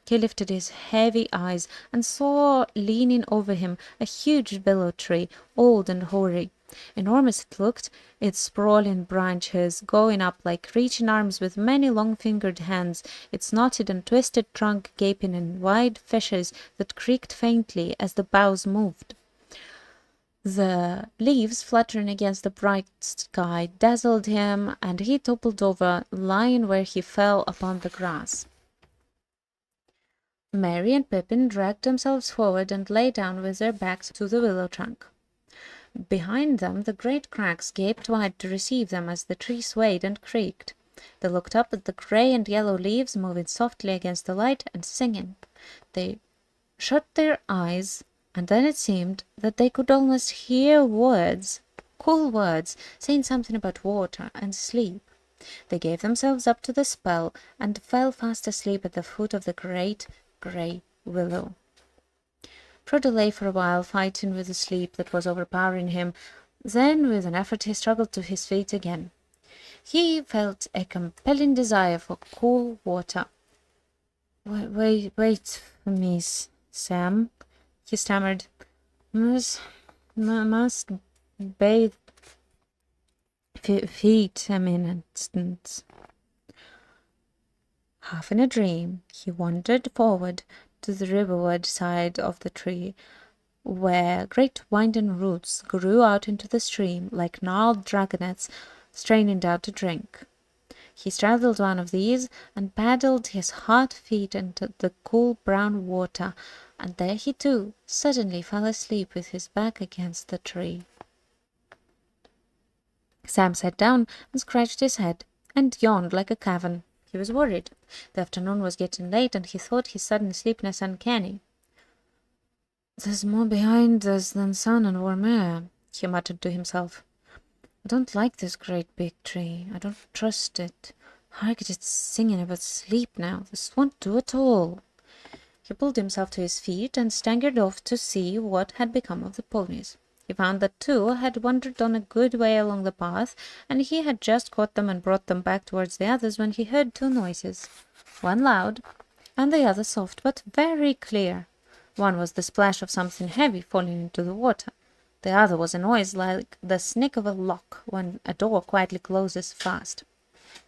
He lifted his heavy eyes and saw, leaning over him, a huge willow tree, old and hoary. Enormous it looked, its sprawling branches going up like reaching arms with many long-fingered hands, its knotted and twisted trunk gaping in wide fissures that creaked faintly as the boughs moved. The leaves fluttering against the bright sky dazzled him, and he toppled over, lying where he fell upon the grass. Merry and Pippin dragged themselves forward and lay down with their backs to the willow trunk. Behind them the great cracks gaped wide to receive them as the tree swayed and creaked. They looked up at the grey and yellow leaves moving softly against the light and singing. They shut their eyes, and then it seemed that they could almost hear words, cool words, saying something about water and sleep. They gave themselves up to the spell and fell fast asleep at the foot of the great grey willow. Frodo lay for a while, fighting with the sleep that was overpowering him. Then, with an effort, he struggled to his feet again. He felt a compelling desire for cool water. Wait for me, Sam," he stammered. Must bathe feet a minute." Half in a dream, he wandered forward to the riverward side of the tree, where great winding roots grew out into the stream like gnarled dragonets straining down to drink. He straddled one of these and paddled his hot feet into the cool brown water, and there he too suddenly fell asleep with his back against the tree. Sam sat down and scratched his head and yawned like a cavern. He was worried. The afternoon was getting late, and he thought his sudden sleepiness uncanny. "There's more behind us than sun and warm air," he muttered to himself. "I don't like this great big tree. I don't trust it. Hark at it singing about sleep now. This won't do at all." He pulled himself to his feet and staggered off to see what had become of the ponies. He found that two had wandered on a good way along the path, and he had just caught them and brought them back towards the others when he heard two noises, one loud and the other soft but very clear. One was the splash of something heavy falling into the water. The other was a noise like the snick of a lock when a door quietly closes fast.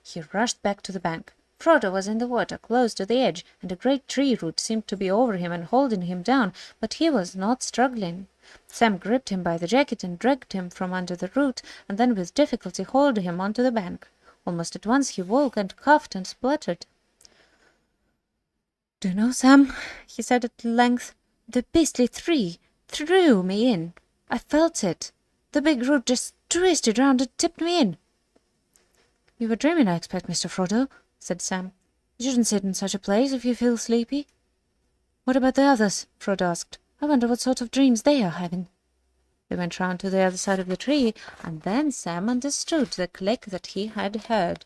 He rushed back to the bank. Frodo was in the water, close to the edge, and a great tree root seemed to be over him and holding him down, but he was not struggling. Sam gripped him by the jacket and dragged him from under the root, and then with difficulty hauled him onto the bank. Almost at once he woke and coughed and spluttered. "Do you know, Sam," he said at length, "the beastly tree threw me in. I felt it. The big root just twisted round and tipped me in." "You were dreaming, I expect, Mr. Frodo," said Sam. "You shouldn't sit in such a place if you feel sleepy." "What about the others?" Frodo asked. "I wonder what sort of dreams they are having." They went round to the other side of the tree, and then Sam understood the click that he had heard.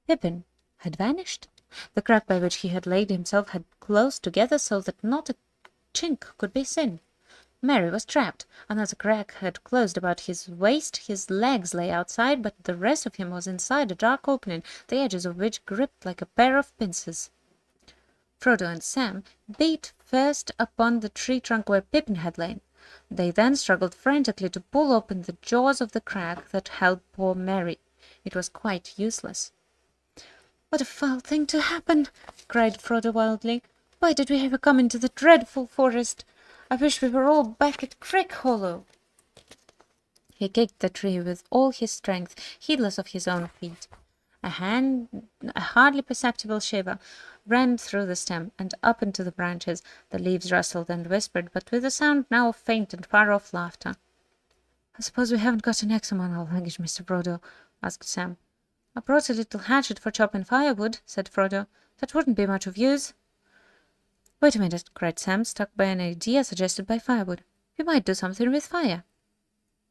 Pippin had vanished. The crack by which he had laid himself had closed together so that not a chink could be seen. Merry was trapped, and as the crack had closed about his waist, his legs lay outside, but the rest of him was inside a dark opening, the edges of which gripped like a pair of pincers. Frodo and Sam beat first upon the tree trunk where Pippin had lain. They then struggled frantically to pull open the jaws of the crack that held poor Merry. It was quite useless. "What a foul thing to happen!" cried Frodo wildly. "Why did we ever come into the dreadful forest? I wish we were all back at Crickhollow." He kicked the tree with all his strength, heedless of his own feet. A hardly perceptible shiver ran through the stem and up into the branches. The leaves rustled and whispered, but with a sound now of faint and far-off laughter. "I suppose we haven't got an axe among our luggage, Mr. Frodo?" asked Sam. "I brought a little hatchet for chopping firewood," said Frodo. "That wouldn't be much of use." "Wait a minute," cried Sam, struck by an idea suggested by firewood. "We might do something with fire."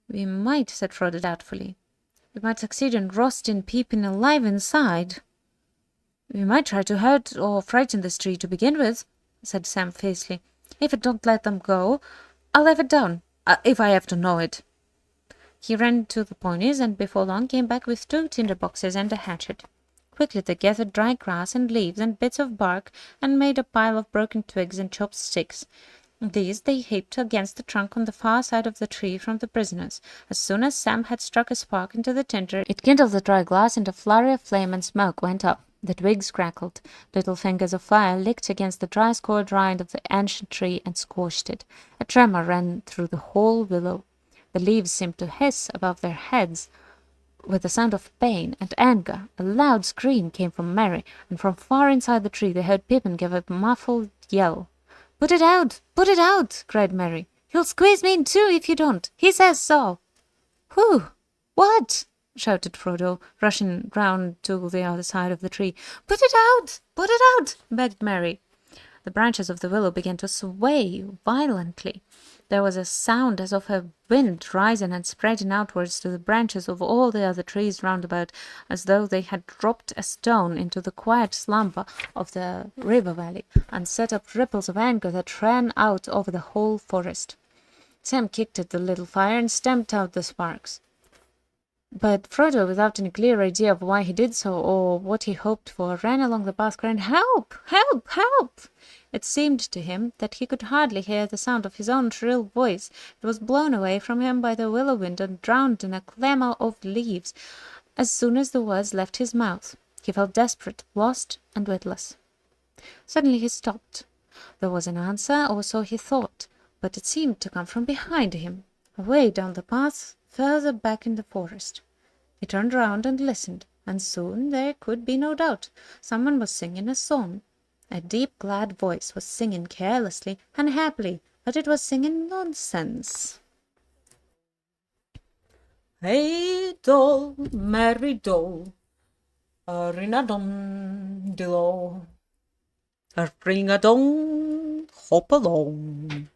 "We might," said Frodo doubtfully. "We might succeed in roasting Pippin alive inside." "We might try to hurt or frighten this tree to begin with," said Sam fiercely. "If it don't let them go, I'll have it down, if I have to know it." He ran to the ponies, and before long came back with 2 tinder boxes and a hatchet. Quickly they gathered dry grass and leaves and bits of bark, and made a pile of broken twigs and chopped sticks. These they heaped against the trunk on the far side of the tree from the prisoners. As soon as Sam had struck a spark into the tinder, it kindled the dry grass, and a flurry of flame and smoke went up. The twigs crackled. Little fingers of fire licked against the dry scored rind of the ancient tree and scorched it. A tremor ran through the whole willow. The leaves seemed to hiss above their heads with a sound of pain and anger. A loud scream came from Merry, and from far inside the tree they heard Pippin give a muffled yell. "Put it out! Put it out!" cried Merry. "He'll squeeze me in two if you don't. He says so." "Who? What?" shouted Frodo, rushing round to the other side of the tree. "Put it out! Put it out!" begged Merry. The branches of the willow began to sway violently. There was a sound as of a wind rising and spreading outwards to the branches of all the other trees round about, as though they had dropped a stone into the quiet slumber of the river valley, and set up ripples of anger that ran out over the whole forest. Sam kicked at the little fire and stamped out the sparks. But Frodo, without any clear idea of why he did so or what he hoped for, ran along the path crying, "Help! Help! Help!" It seemed to him that he could hardly hear the sound of his own shrill voice. It was blown away from him by the willow wind and drowned in a clamour of leaves as soon as the words left his mouth. He felt desperate, lost, and witless. Suddenly he stopped. There was an answer, or so he thought, but it seemed to come from behind him, away down the path, further back in the forest. He turned round and listened, and soon there could be no doubt. Someone was singing a song. A deep, glad voice was singing carelessly and happily, but it was singing nonsense. "Hey doll, merry doll, a-ring-a-dong-dill-o, a-ring-a-dong, hop along,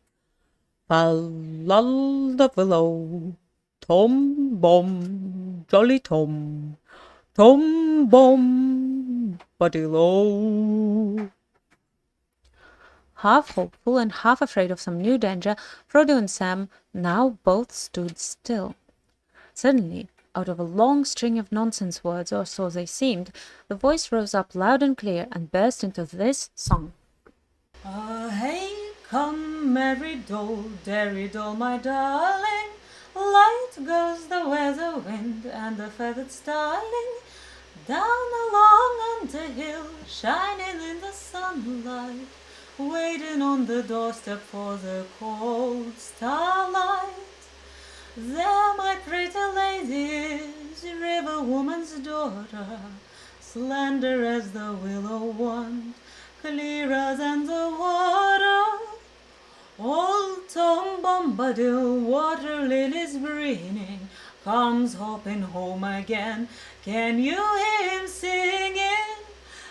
fa-lal the willow, Tom Bom, jolly Tom, Tom Bombadil-o." Half hopeful and half afraid of some new danger, Frodo and Sam now both stood still. Suddenly, out of a long string of nonsense words, or so they seemed, the voice rose up loud and clear and burst into this song. "Hey, come, merry doll, dairy doll, my darling, light goes the weather wind and the feathered starling, down along under hill, shining in the sunlight, waiting on the doorstep for the cold starlight. There my pretty lady is, river woman's daughter, slender as the willow wand, clearer than the water. Old Tom Bombadil, water lilies greening, comes hopping home again. Can you hear him singing?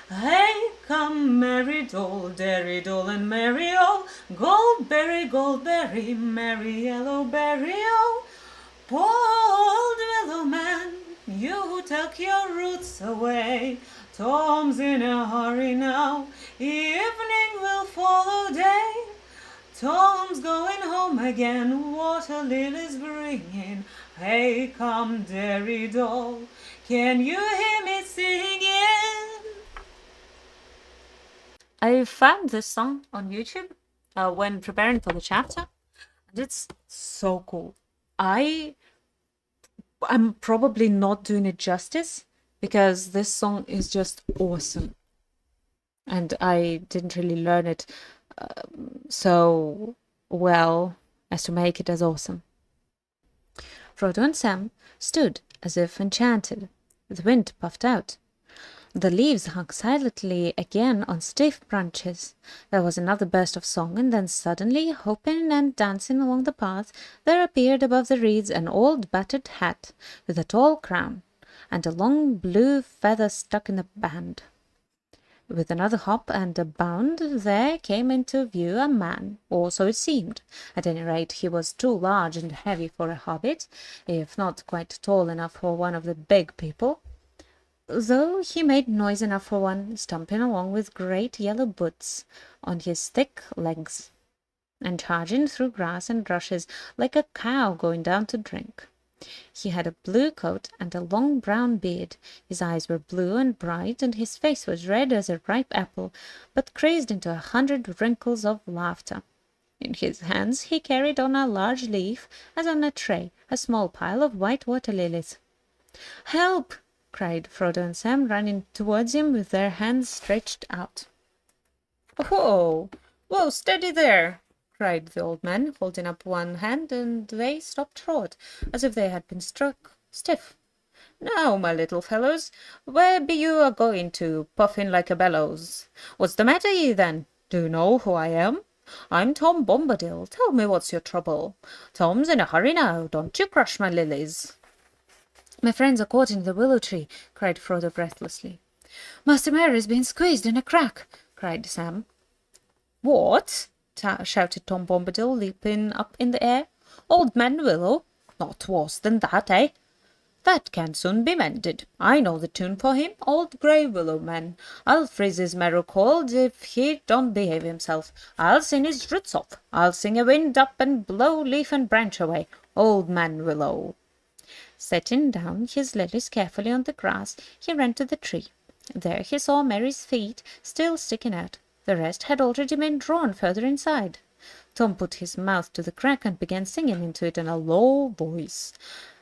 Hey, come, merry doll, derry doll, and merry oh, goldberry, merry yellow berry oh. Poor old willow man, you who tuck your roots away. Tom's in a hurry now, evening will follow day. Tom's going home again, water lilies bringing. Hey, come, derry doll, can you hear me singing? I found this song on YouTube when preparing for the chapter, and it's so cool. I'm probably not doing it justice because this song is just awesome, and I didn't really learn it so well as to make it as awesome. Frodo and Sam stood as if enchanted. The wind puffed out. The leaves hung silently again on stiff branches. There was another burst of song, and then suddenly, hopping and dancing along the path, there appeared above the reeds an old battered hat with a tall crown, and a long blue feather stuck in the band. With another hop and a bound, there came into view a man, or so it seemed. At any rate, he was too large and heavy for a hobbit, if not quite tall enough for one of the big people, though he made noise enough for one, stumping along with great yellow boots on his thick legs, and charging through grass and rushes like a cow going down to drink. He had a blue coat and a long brown beard. His eyes were blue and bright, and his face was red as a ripe apple, but crazed into 100 wrinkles of laughter. In his hands he carried on a large leaf, as on a tray, a small pile of white water lilies. "Help!" cried Frodo and Sam, running towards him with their hands stretched out. "Whoa! Whoa, steady there!" cried the old man, holding up one hand, and they stopped short, as if they had been struck stiff. "Now, my little fellows, where be you a-going to, puffing like a bellows? What's the matter ye, then? Do you know who I am? I'm Tom Bombadil. Tell me what's your trouble. Tom's in a hurry now. Don't you crush my lilies." "My friends are caught in the willow tree," cried Frodo breathlessly. "Master Mary's been squeezed in a crack," cried Sam. "What?" shouted Tom Bombadil, leaping up in the air. "Old Man Willow? Not worse than that, eh? That can soon be mended. I know the tune for him, Old Grey Willow Man. I'll freeze his marrow cold if he don't behave himself. I'll sing his roots off. I'll sing a wind up and blow leaf and branch away. Old Man Willow." Setting down his lilies carefully on the grass, he ran to the tree. There he saw Mary's feet still sticking out. The rest had already been drawn further inside. Tom put his mouth to the crack and began singing into it in a low voice.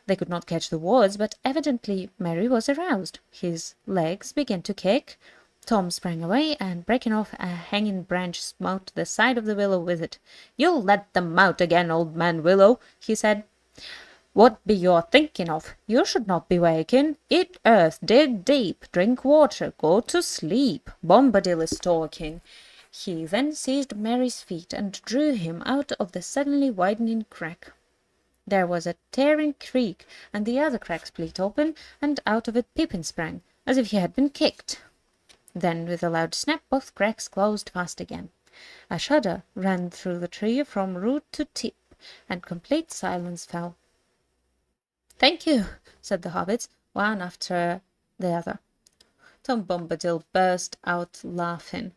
They could not catch the words, but evidently Mary was aroused. His legs began to kick. Tom sprang away, and breaking off a hanging branch, smote the side of the willow with it. "You'll let them out again, Old Man Willow," he said. "What be you thinking of? You should not be waking. Eat earth, dig deep, drink water, go to sleep. Bombadil is talking." He then seized Mary's feet and drew him out of the suddenly widening crack. There was a tearing creak, and the other crack split open, and out of it Pippin sprang, as if he had been kicked. Then, with a loud snap, both cracks closed fast again. A shudder ran through the tree from root to tip, and complete silence fell. "Thank you," said the hobbits, one after the other. Tom Bombadil burst out laughing.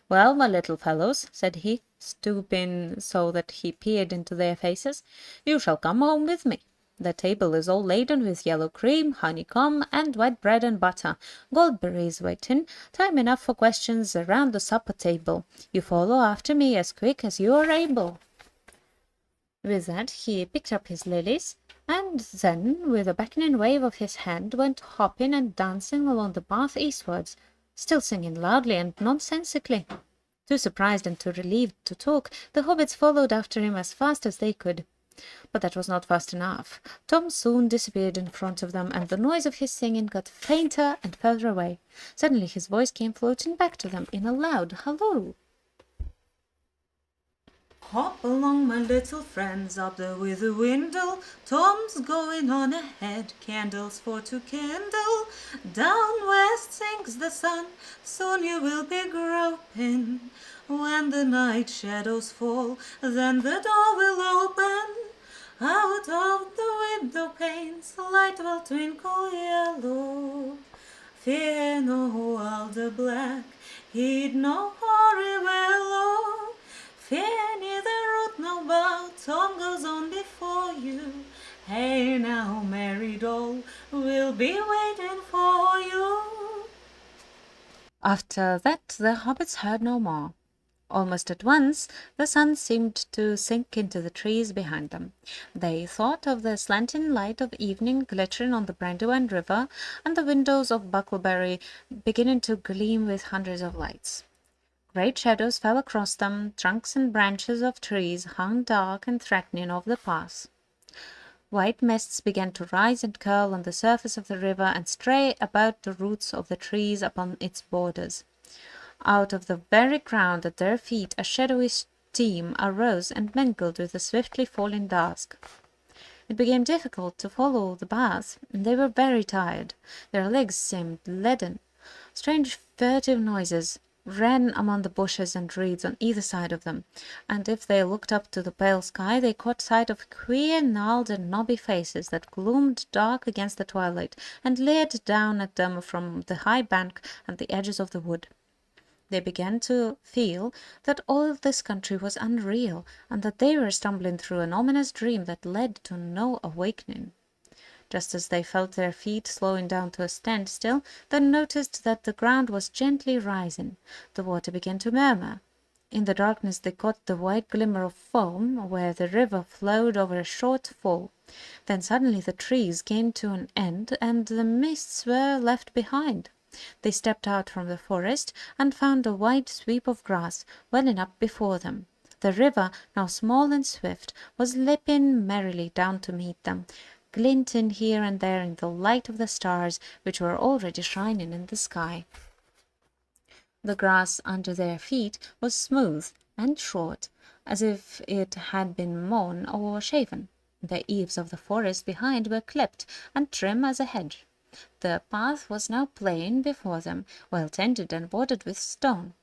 "Well, my little fellows," said he, stooping so that he peered into their faces, "you shall come home with me. The table is all laden with yellow cream, honeycomb, and white bread and butter. Goldberries waiting. Time enough for questions around the supper table. You follow after me as quick as you are able." With that he picked up his lilies, and then, with a beckoning wave of his hand, went hopping and dancing along the path eastwards, still singing loudly and nonsensically. Too surprised and too relieved to talk, the hobbits followed after him as fast as they could. But that was not fast enough. Tom soon disappeared in front of them, and the noise of his singing got fainter and further away. Suddenly his voice came floating back to them in a loud halloo. Hop along, my little friends, up there with the window. Tom's going on ahead, candles for to kindle. Down west sinks the sun, soon you will be groping. When the night shadows fall, then the door will open. Out of the window panes, light will twinkle yellow. Fear no alder black, heed no hoary willow. Fear neither root nor bough, Tom goes on before you. Hey now, merry doll, we'll be waiting for you. After that, the hobbits heard no more. Almost at once, the sun seemed to sink into the trees behind them. They thought of the slanting light of evening glittering on the Brandywine River, and the windows of Bucklebury beginning to gleam with hundreds of lights. Great shadows fell across them, trunks and branches of trees hung dark and threatening over the path. White mists began to rise and curl on the surface of the river and stray about the roots of the trees upon its borders. Out of the very ground at their feet a shadowy steam arose and mingled with the swiftly falling dusk. It became difficult to follow the path, and they were very tired. Their legs seemed leaden. Strange furtive noises ran among the bushes and reeds on either side of them, and if they looked up to the pale sky they caught sight of queer gnarled and knobby faces that gloomed dark against the twilight and leered down at them from the high bank and the edges of the wood. They began to feel that all of this country was unreal, and that they were stumbling through an ominous dream that led to no awakening. Just as they felt their feet slowing down to a standstill, they noticed that the ground was gently rising. The water began to murmur. In the darkness they caught the white glimmer of foam where the river flowed over a short fall. Then suddenly the trees came to an end, and the mists were left behind. They stepped out from the forest and found a wide sweep of grass welling up before them. The river, now small and swift, was leaping merrily down to meet them, glinting here and there in the light of the stars, which were already shining in the sky. The grass under their feet was smooth and short, as if it had been mown or shaven. The eaves of the forest behind were clipped and trim as a hedge. The path was now plain before them, well tended and bordered with stone.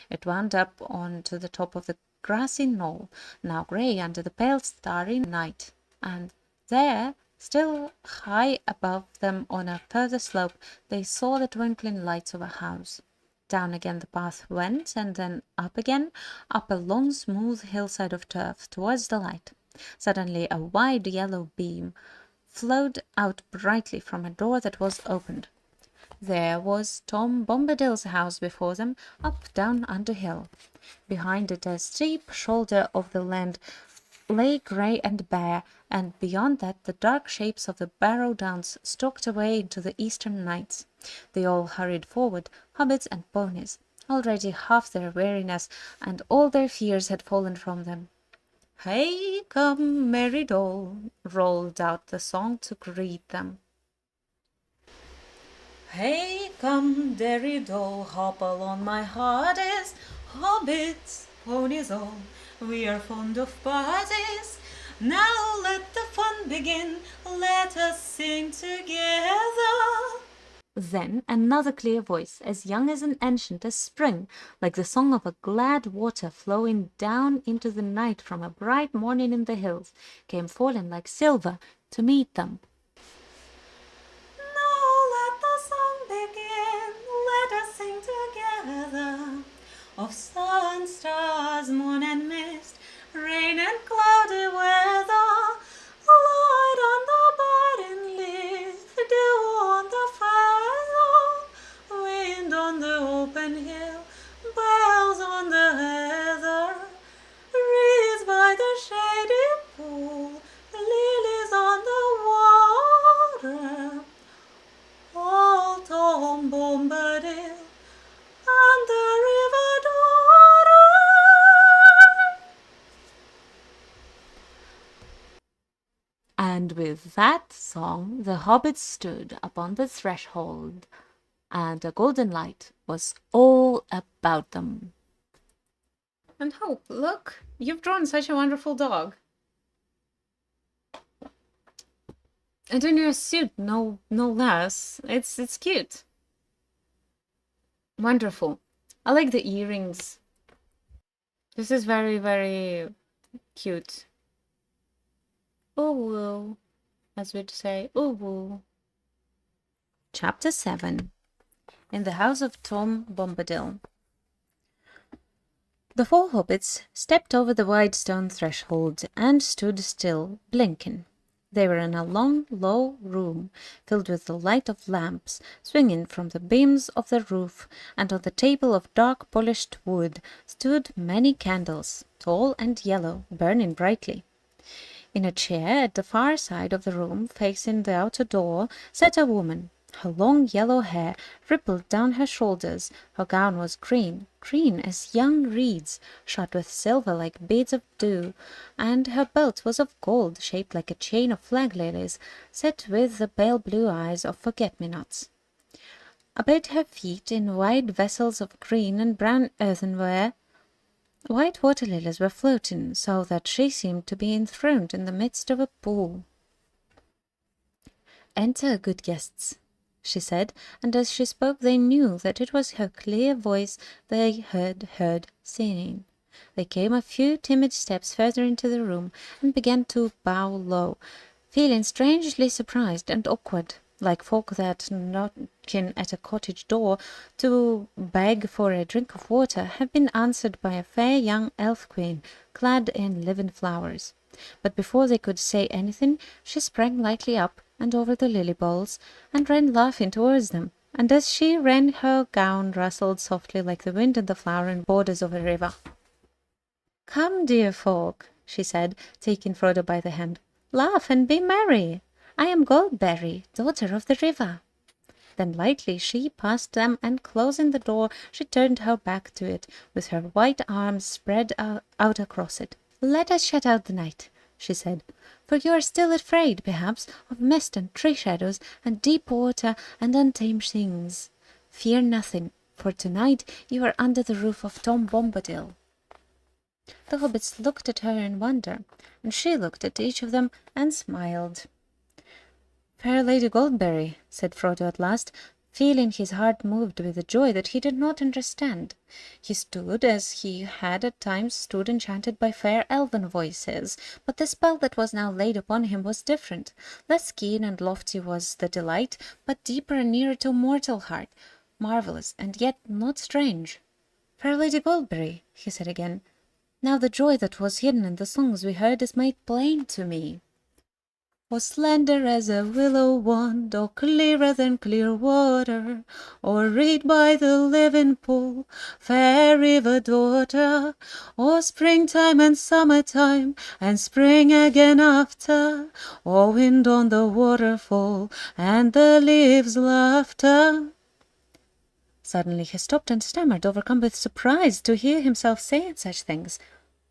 It wound up on to the top of the grassy knoll, now grey under the pale starry night, and there, still high above them on a further slope, they saw the twinkling lights of a house. Down again the path went, and then up again, up a long smooth hillside of turf, towards the light. Suddenly a wide yellow beam flowed out brightly from a door that was opened. There was Tom Bombadil's house before them, up down under hill. Behind it a steep shoulder of the land lay grey and bare, and beyond that the dark shapes of the Barrow Downs stalked away into the eastern nights. They all hurried forward, hobbits and ponies. Already half their weariness and all their fears had fallen from them. "Hey, come, merry doll," rolled out the song to greet them. "Hey, come, derry doll, hop along, my hearties, hobbits, ponies all, we are fond of parties. Now let the fun begin, let us sing together." Then another clear voice, as young as an ancient as spring, like the song of a glad water flowing down into the night from a bright morning in the hills, came falling like silver to meet them. "Now let the song begin, let us sing together, of sun, stars, moon and mist, rain and cloudy weather, light on the budding leaf, dew on the feather, wind on the open hill, bells on the heather, reeds by the shady pool, lilies on the water, all Tom Bombadil and the river daughter." And with that song the hobbits stood upon the threshold, and a golden light was all about them. And Hope, look, you've drawn such a wonderful dog. And in your suit, no less. It's cute. Wonderful. I like the earrings. This is very, very cute. Ooh woo, as we'd say, ooh woo. Chapter 7. In the house of Tom Bombadil. The 4 hobbits stepped over the wide stone threshold and stood still, blinking. They were in a long, low room, filled with the light of lamps swinging from the beams of the roof, and on the table of dark polished wood stood many candles, tall and yellow, burning brightly. In a chair at the far side of the room, facing the outer door, sat a woman. Her long yellow hair rippled down her shoulders. Her gown was green, green as young reeds, shot with silver like beads of dew, and her belt was of gold, shaped like a chain of flag lilies, set with the pale blue eyes of forget-me-nots. About her feet, in wide vessels of green and brown earthenware, white water lilies were floating, so that she seemed to be enthroned in the midst of a pool. "Enter, good guests," she said, and as she spoke they knew that it was her clear voice they had heard singing. They came a few timid steps further into the room and began to bow low, feeling strangely surprised and awkward, like folk that, knocking at a cottage door to beg for a drink of water, have been answered by a fair young elf queen clad in living flowers. But before they could say anything, she sprang lightly up and over the lily balls, and ran laughing towards them, and as she ran her gown rustled softly like the wind in the flowering borders of a river. "Come, dear folk," she said, taking Frodo by the hand, "laugh and be merry. I am Goldberry, daughter of the river." Then lightly she passed them, and closing the door, she turned her back to it, with her white arms spread out across it. "Let us shut out the night," she said, "for you are still afraid, perhaps, of mist and tree shadows and deep water and untamed things. Fear nothing, for tonight you are under the roof of Tom Bombadil." The hobbits looked at her in wonder, and she looked at each of them and smiled. "Fair Lady Goldberry," said Frodo at last, feeling his heart moved with a joy that he did not understand. He stood as he had at times stood, enchanted by fair elven voices, but the spell that was now laid upon him was different. Less keen and lofty was the delight, but deeper and nearer to mortal heart, marvellous and yet not strange. "Fair Lady Goldberry," he said again, "now the joy that was hidden in the songs we heard is made plain to me. Or slender as a willow wand, or clearer than clear water, or reed by the living pool, fair river daughter, or springtime and summertime, and spring again after, or wind on the waterfall, and the leaves' laughter." Suddenly he stopped and stammered, overcome with surprise to hear himself saying such things.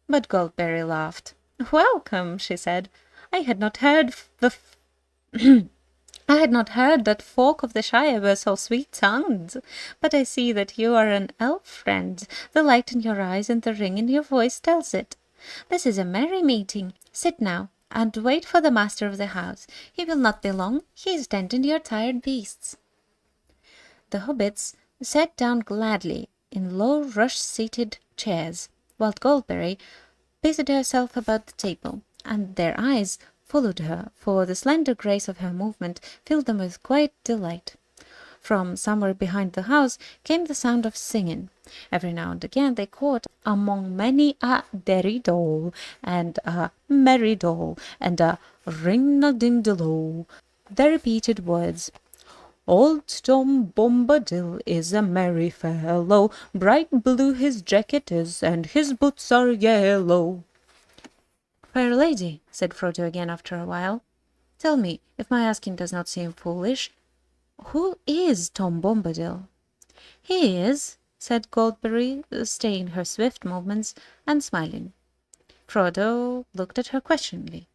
But Goldberry laughed. "Welcome," she said. I had not heard that folk of the Shire were so sweet-tongued, but I see that you are an elf friend. The light in your eyes and the ring in your voice tells it. This is a merry meeting. Sit now, and wait for the master of the house. He will not be long. He is tending your tired beasts." The hobbits sat down gladly in low rush-seated chairs, while Goldberry busied herself about the table, and their eyes followed her, for the slender grace of her movement filled them with quiet delight. From somewhere behind the house came the sound of singing. Every now and again they caught, among many a derry-doll, and a merry-doll, and a ring-a-ding-de-lo, the repeated words, "Old Tom Bombadil is a merry fellow, bright blue his jacket is, and his boots are yellow." "Fair lady," said Frodo again after a while, "tell me, if my asking does not seem foolish, who is Tom Bombadil?" "He is," said Goldberry, staying her swift movements and smiling. Frodo looked at her questioningly.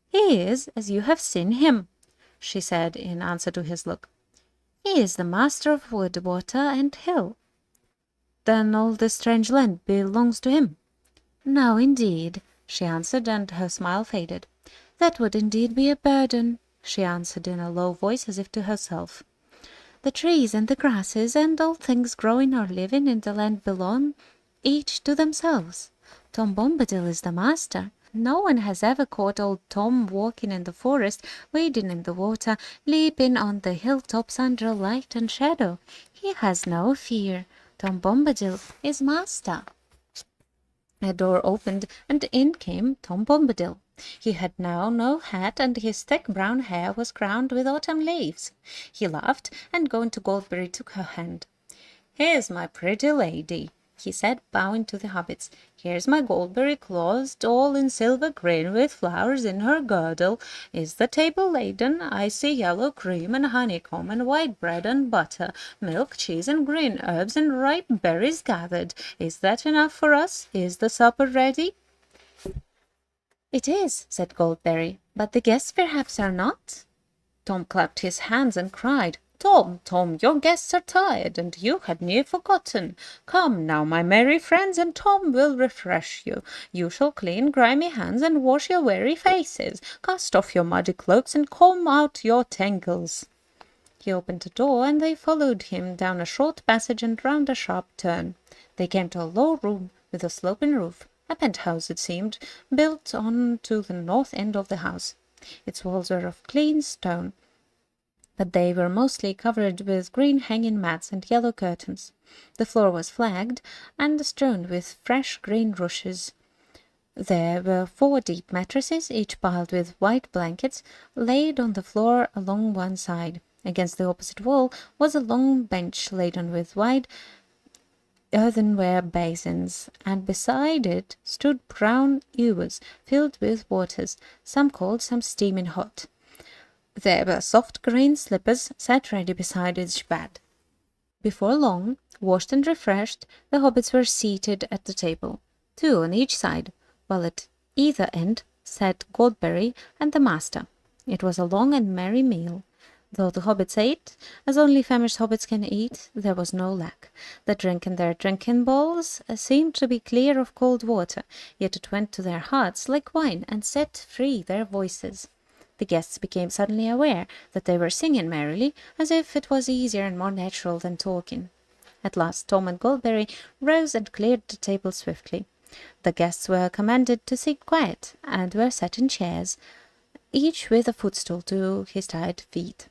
"He is as you have seen him," she said in answer to his look. "He is the master of wood, water, and hill." "Then all this strange land belongs to him?" No, indeed, she answered, and her smile faded. That would indeed be a burden, she answered in a low voice as if to herself. The trees and the grasses and all things growing or living in the land belong each to themselves. Tom Bombadil is the master. No one has ever caught old Tom walking in the forest, wading in the water, leaping on the hilltops under light and shadow. He has no fear. Tom Bombadil is master. A door opened, and in came Tom Bombadil. He had now no hat, and his thick brown hair was crowned with autumn leaves. He laughed, and going to Goldberry took her hand. "Here's my pretty lady," he said, bowing to the hobbits. "Here's my Goldberry clothed all in silver green, with flowers in her girdle. Is the table laden? I see yellow cream and honeycomb and white bread and butter, milk, cheese, and green herbs and ripe berries gathered. Is that enough for us? Is the supper ready?" "It is," said Goldberry, "but the guests perhaps are not." Tom clapped his hands and cried, "Tom, Tom, your guests are tired, and you had near forgotten. Come now, my merry friends, and Tom will refresh you. You shall clean grimy hands and wash your weary faces. Cast off your muddy cloaks and comb out your tangles." He opened the door, and they followed him down a short passage and round a sharp turn. They came to a low room with a sloping roof, a penthouse it seemed, built on to the north end of the house. Its walls were of clean stone, but they were mostly covered with green hanging mats and yellow curtains. The floor was flagged and strewn with fresh green rushes. There were 4 deep mattresses, each piled with white blankets, laid on the floor along one side. Against the opposite wall was a long bench laden with wide earthenware basins, and beside it stood brown ewers filled with waters, some cold, some steaming hot. There were soft green slippers set ready beside each bed. Before long, washed and refreshed, the hobbits were seated at the table, 2 on each side, while at either end sat Goldberry and the master. It was a long and merry meal. Though the hobbits ate, as only famished hobbits can eat, there was no lack. The drink in their drinking bowls seemed to be clear of cold water, yet it went to their hearts like wine and set free their voices. The guests became suddenly aware that they were singing merrily, as if it was easier and more natural than talking. At last Tom and Goldberry rose and cleared the table swiftly. The guests were commanded to sit quiet, and were set in chairs, each with a footstool to his tired feet.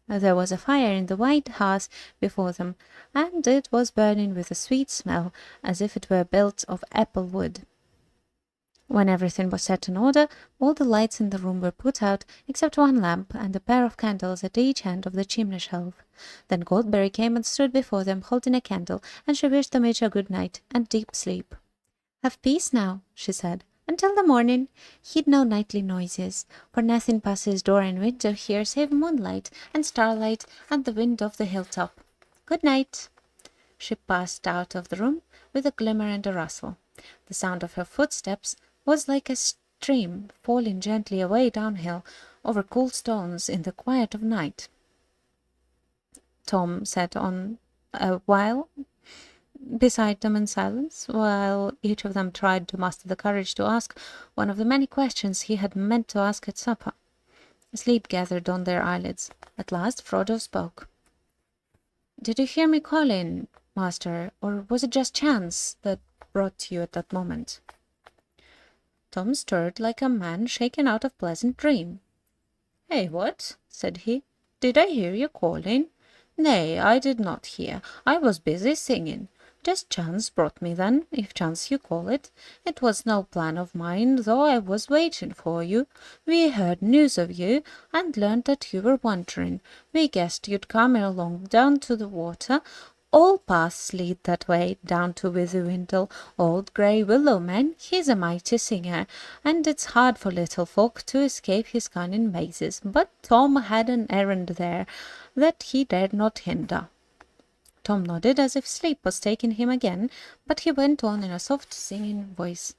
There was a fire in the wide hearth before them, and it was burning with a sweet smell, as if it were built of apple wood. When everything was set in order, all the lights in the room were put out, except one lamp and a pair of candles at each end of the chimney shelf. Then Goldberry came and stood before them, holding a candle, and she wished them each a good night and deep sleep. "Have peace now," she said, "until the morning. Heed no nightly noises, for nothing passes door in winter here save moonlight and starlight and the wind of the hilltop. Good night." She passed out of the room with a glimmer and a rustle. The sound of her footsteps was like a stream falling gently away downhill over cool stones in the quiet of night. Tom sat on a while beside them in silence, while each of them tried to muster the courage to ask one of the many questions he had meant to ask at supper. Sleep gathered on their eyelids. At last Frodo spoke. "Did you hear me calling, master, or was it just chance that brought you at that moment?" Tom stirred like a man shaken out of pleasant dream. "Eh, what?" said he. "Did I hear you calling? Nay, I did not hear. I was busy singing. Just chance brought me then, if chance you call it. It was no plan of mine, though I was waiting for you. We heard news of you, and learned that you were wandering. We guessed you'd come along down to the water. All paths lead that way, down to Witherwindle. Old Grey Willow Man, he's a mighty singer, and it's hard for little folk to escape his cunning mazes. But Tom had an errand there that he dared not hinder." Tom nodded as if sleep was taking him again, but he went on in a soft singing voice.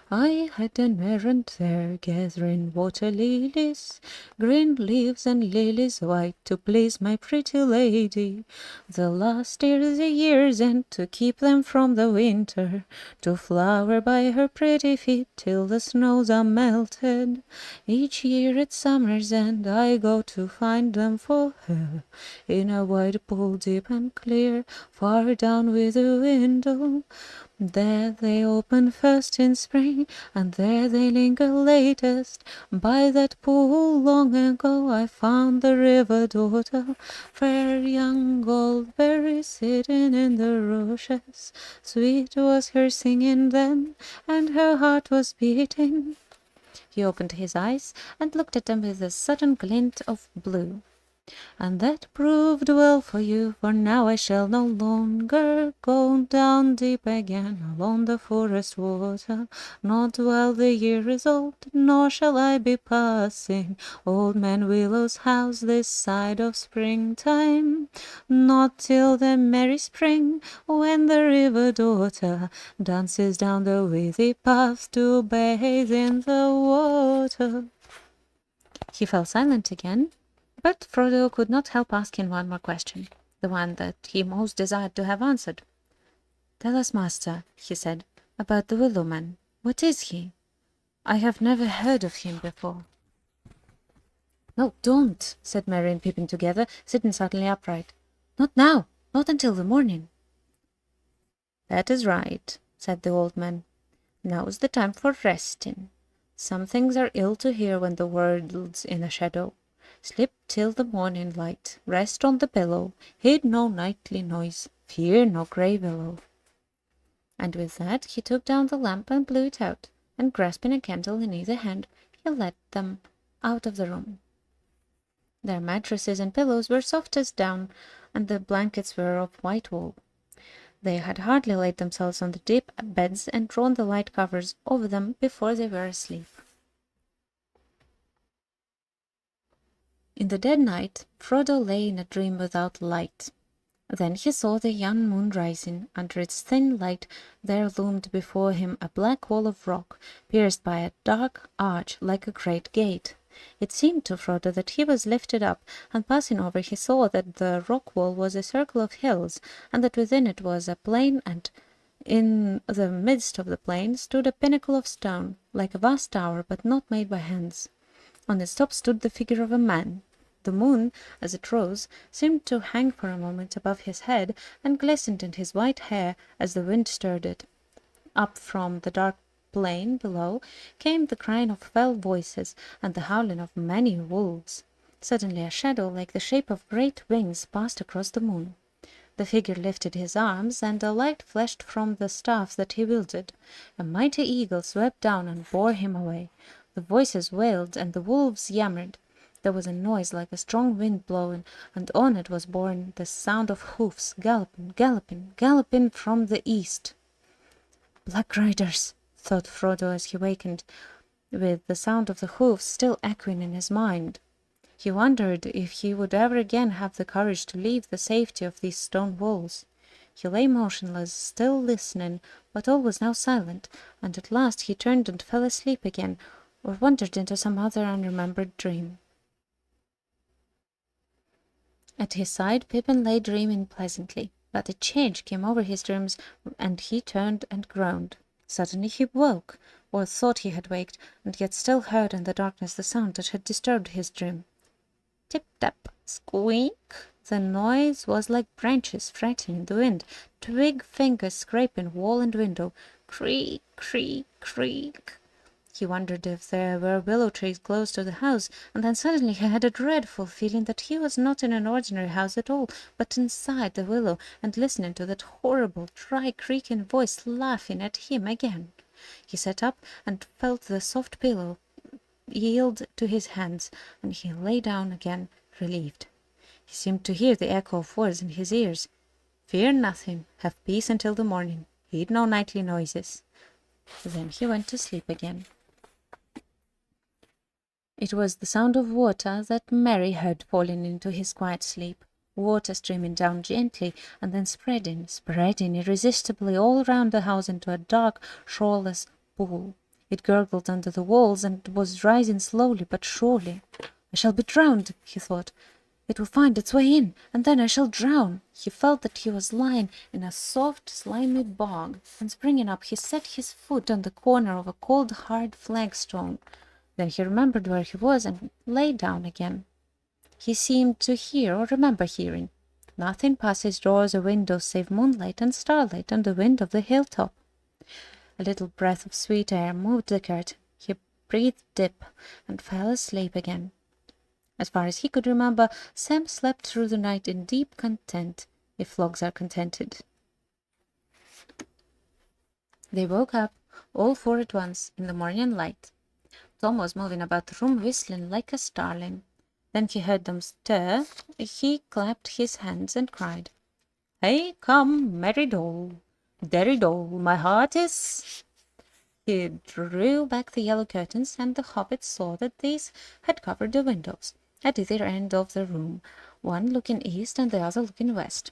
I had an errand there, gathering water lilies, green leaves and lilies white, to please my pretty lady. The last is a year's end, to keep them from the winter, to flower by her pretty feet till the snows are melted. Each year at summer's end I go to find them for her, in a wide pool deep and clear, far down with the window. There they open first in spring, and there they linger latest. By that pool long ago I found the river daughter, fair young goldberry sitting in the rushes. Sweet was her singing then, and her heart was beating. He opened his eyes and looked at them with a sudden glint of blue. And that proved well for you, for now I shall no longer go down deep again along the forest water, not while the year is old, nor shall I be passing Old Man Willow's house this side of springtime, not till the merry spring, when the river daughter dances down the withy path to bathe in the water. He fell silent again. But Frodo could not help asking one more question, the one that he most desired to have answered. "Tell us, master," he said, "about the Willow Man. What is he? I have never heard of him before." "No, don't," said Merry and Pippin together, sitting suddenly upright. "Not now, not until the morning." "That is right," said the old man. "Now's the time for resting. Some things are ill to hear when the world's in a shadow. Sleep till the morning light, rest on the pillow, heed no nightly noise, fear no grey billow." And with that he took down the lamp and blew it out, and grasping a candle in either hand, he led them out of the room. Their mattresses and pillows were soft as down, and the blankets were of white wool. They had hardly laid themselves on the deep beds and drawn the light covers over them before they were asleep. In the dead night, Frodo lay in a dream without light. Then he saw the young moon rising. Under its thin light there loomed before him a black wall of rock, pierced by a dark arch like a great gate. It seemed to Frodo that he was lifted up, and passing over he saw that the rock wall was a circle of hills, and that within it was a plain, and in the midst of the plain stood a pinnacle of stone, like a vast tower, but not made by hands. On its top stood the figure of a man. The moon, as it rose, seemed to hang for a moment above his head, and glistened in his white hair as the wind stirred it. Up from the dark plain below came the crying of fell voices and the howling of many wolves. Suddenly a shadow like the shape of great wings passed across the moon. The figure lifted his arms, and a light flashed from the staff that he wielded. A mighty eagle swept down and bore him away. The voices wailed, and the wolves yammered. There was a noise like a strong wind blowing, and on it was borne the sound of hoofs galloping, galloping, galloping from the east. "Black riders," thought Frodo as he wakened, with the sound of the hoofs still echoing in his mind. He wondered if he would ever again have the courage to leave the safety of these stone walls. He lay motionless, still listening, but all was now silent, and at last he turned and fell asleep again, or wandered into some other unremembered dream. At his side Pippin lay dreaming pleasantly, but a change came over his dreams, and he turned and groaned. Suddenly he woke, or thought he had waked, and yet still heard in the darkness the sound that had disturbed his dream. Tip-tap, squeak! The noise was like branches fretting in the wind, twig fingers scraping wall and window. Creak, creak, creak! He wondered if there were willow trees close to the house, and then suddenly he had a dreadful feeling that he was not in an ordinary house at all, but inside the willow, and listening to that horrible, dry, creaking voice laughing at him again. He sat up and felt the soft pillow yield to his hands, and he lay down again, relieved. He seemed to hear the echo of words in his ears. "Fear nothing, have peace until the morning, heed no nightly noises." Then he went to sleep again. It was the sound of water that Merry heard falling into his quiet sleep, water streaming down gently and then spreading irresistibly all round the house into a dark, shoreless pool. It gurgled under the walls and was rising slowly but surely. I shall be drowned, he thought. It will find its way in, and then I shall drown. He felt that he was lying in a soft, slimy bog, and springing up, he set his foot on the corner of a cold, hard flagstone. Then he remembered where he was and lay down again. He seemed to hear or remember hearing. Nothing passes doors or windows save moonlight and starlight and the wind of the hilltop. A little breath of sweet air moved the curtain. He breathed deep and fell asleep again. As far as he could remember, Sam slept through the night in deep content, if frogs are contented. They woke up, all four at once, in the morning light. Tom was moving about the room, whistling like a starling. Then he heard them stir. He clapped his hands and cried, "Hey, come, merry doll, derry doll, my heart is—" He drew back the yellow curtains, and the hobbits saw that these had covered the windows at either end of the room, one looking east and the other looking west.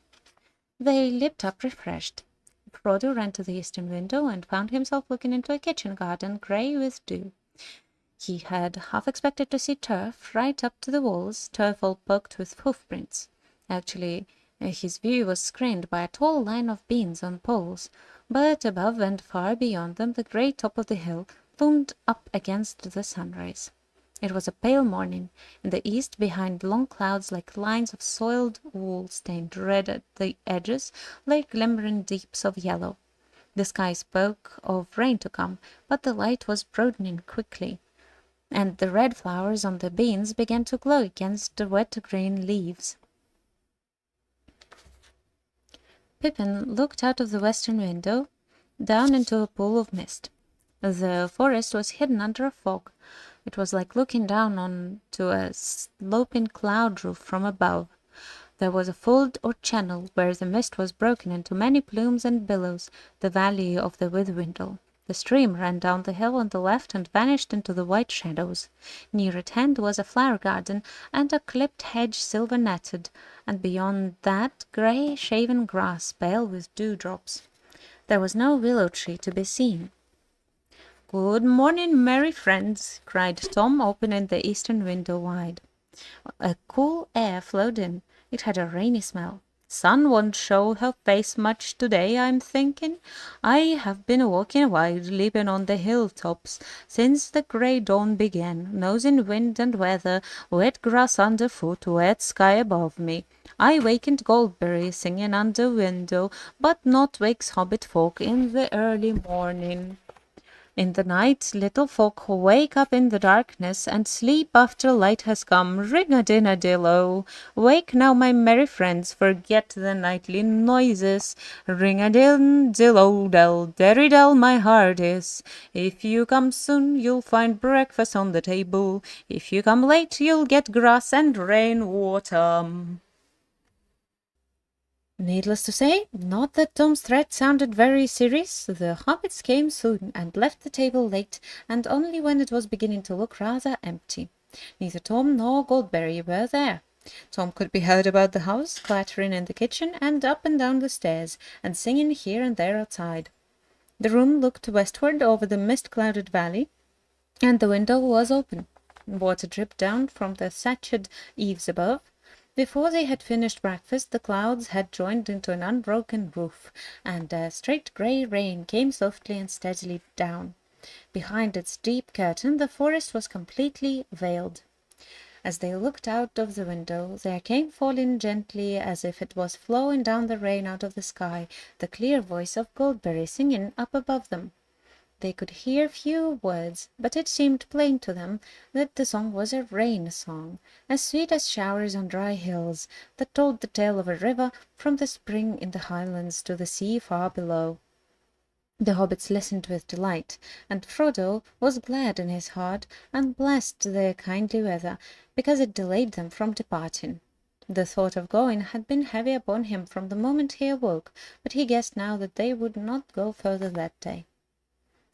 They leaped up refreshed. Frodo ran to the eastern window and found himself looking into a kitchen garden grey with dew. He had half expected to see turf right up to the walls, turf all poked with hoofprints. Actually, his view was screened by a tall line of beams on poles, but above and far beyond them the grey top of the hill loomed up against the sunrise. It was a pale morning. In the east, behind long clouds like lines of soiled wool stained red at the edges, lay glimmering deeps of yellow. The sky spoke of rain to come, but the light was broadening quickly, and the red flowers on the beans began to glow against the wet green leaves. Pippin looked out of the western window, down into a pool of mist. The forest was hidden under a fog. It was like looking down onto a sloping cloud roof from above. There was a fold or channel where the mist was broken into many plumes and billows, the valley of the Withwindle. The stream ran down the hill on the left and vanished into the white shadows. Near at hand was a flower garden and a clipped hedge silver netted, and beyond that grey shaven grass pale with dewdrops. There was no willow tree to be seen. "Good morning, merry friends," cried Tom, opening the eastern window wide. A cool air flowed in. It had a rainy smell. "Sun won't show her face much today, I'm thinking. I have been walking wide, leaping on the hilltops, since the grey dawn began, nosing wind and weather, wet grass underfoot, wet sky above me. I wakened Goldberry singing under window, but not wakes hobbit folk in the early morning. In the night, little folk wake up in the darkness and sleep after light has come. Ring-a-din-a-dillo. Wake now, my merry friends, forget the nightly noises. Ring-a-din-dillo-dell, derry-dell, my heart is. If you come soon, you'll find breakfast on the table. If you come late, you'll get grass and rain water." Needless to say, not that Tom's threat sounded very serious. The hobbits came soon and left the table late, and only when it was beginning to look rather empty. Neither Tom nor Goldberry were there. Tom could be heard about the house, clattering in the kitchen and up and down the stairs, and singing here and there outside. The room looked westward over the mist-clouded valley, and the window was open. Water dripped down from the thatched eaves above. Before they had finished breakfast, the clouds had joined into an unbroken roof, and a straight grey rain came softly and steadily down. Behind its deep curtain, the forest was completely veiled. As they looked out of the window, there came falling gently, as if it was flowing down the rain out of the sky, the clear voice of Goldberry singing up above them. They could hear few words, but it seemed plain to them that the song was a rain song, as sweet as showers on dry hills, that told the tale of a river from the spring in the highlands to the sea far below. The hobbits listened with delight, and Frodo was glad in his heart and blessed the kindly weather, because it delayed them from departing. The thought of going had been heavy upon him from the moment he awoke, but he guessed now that they would not go further that day.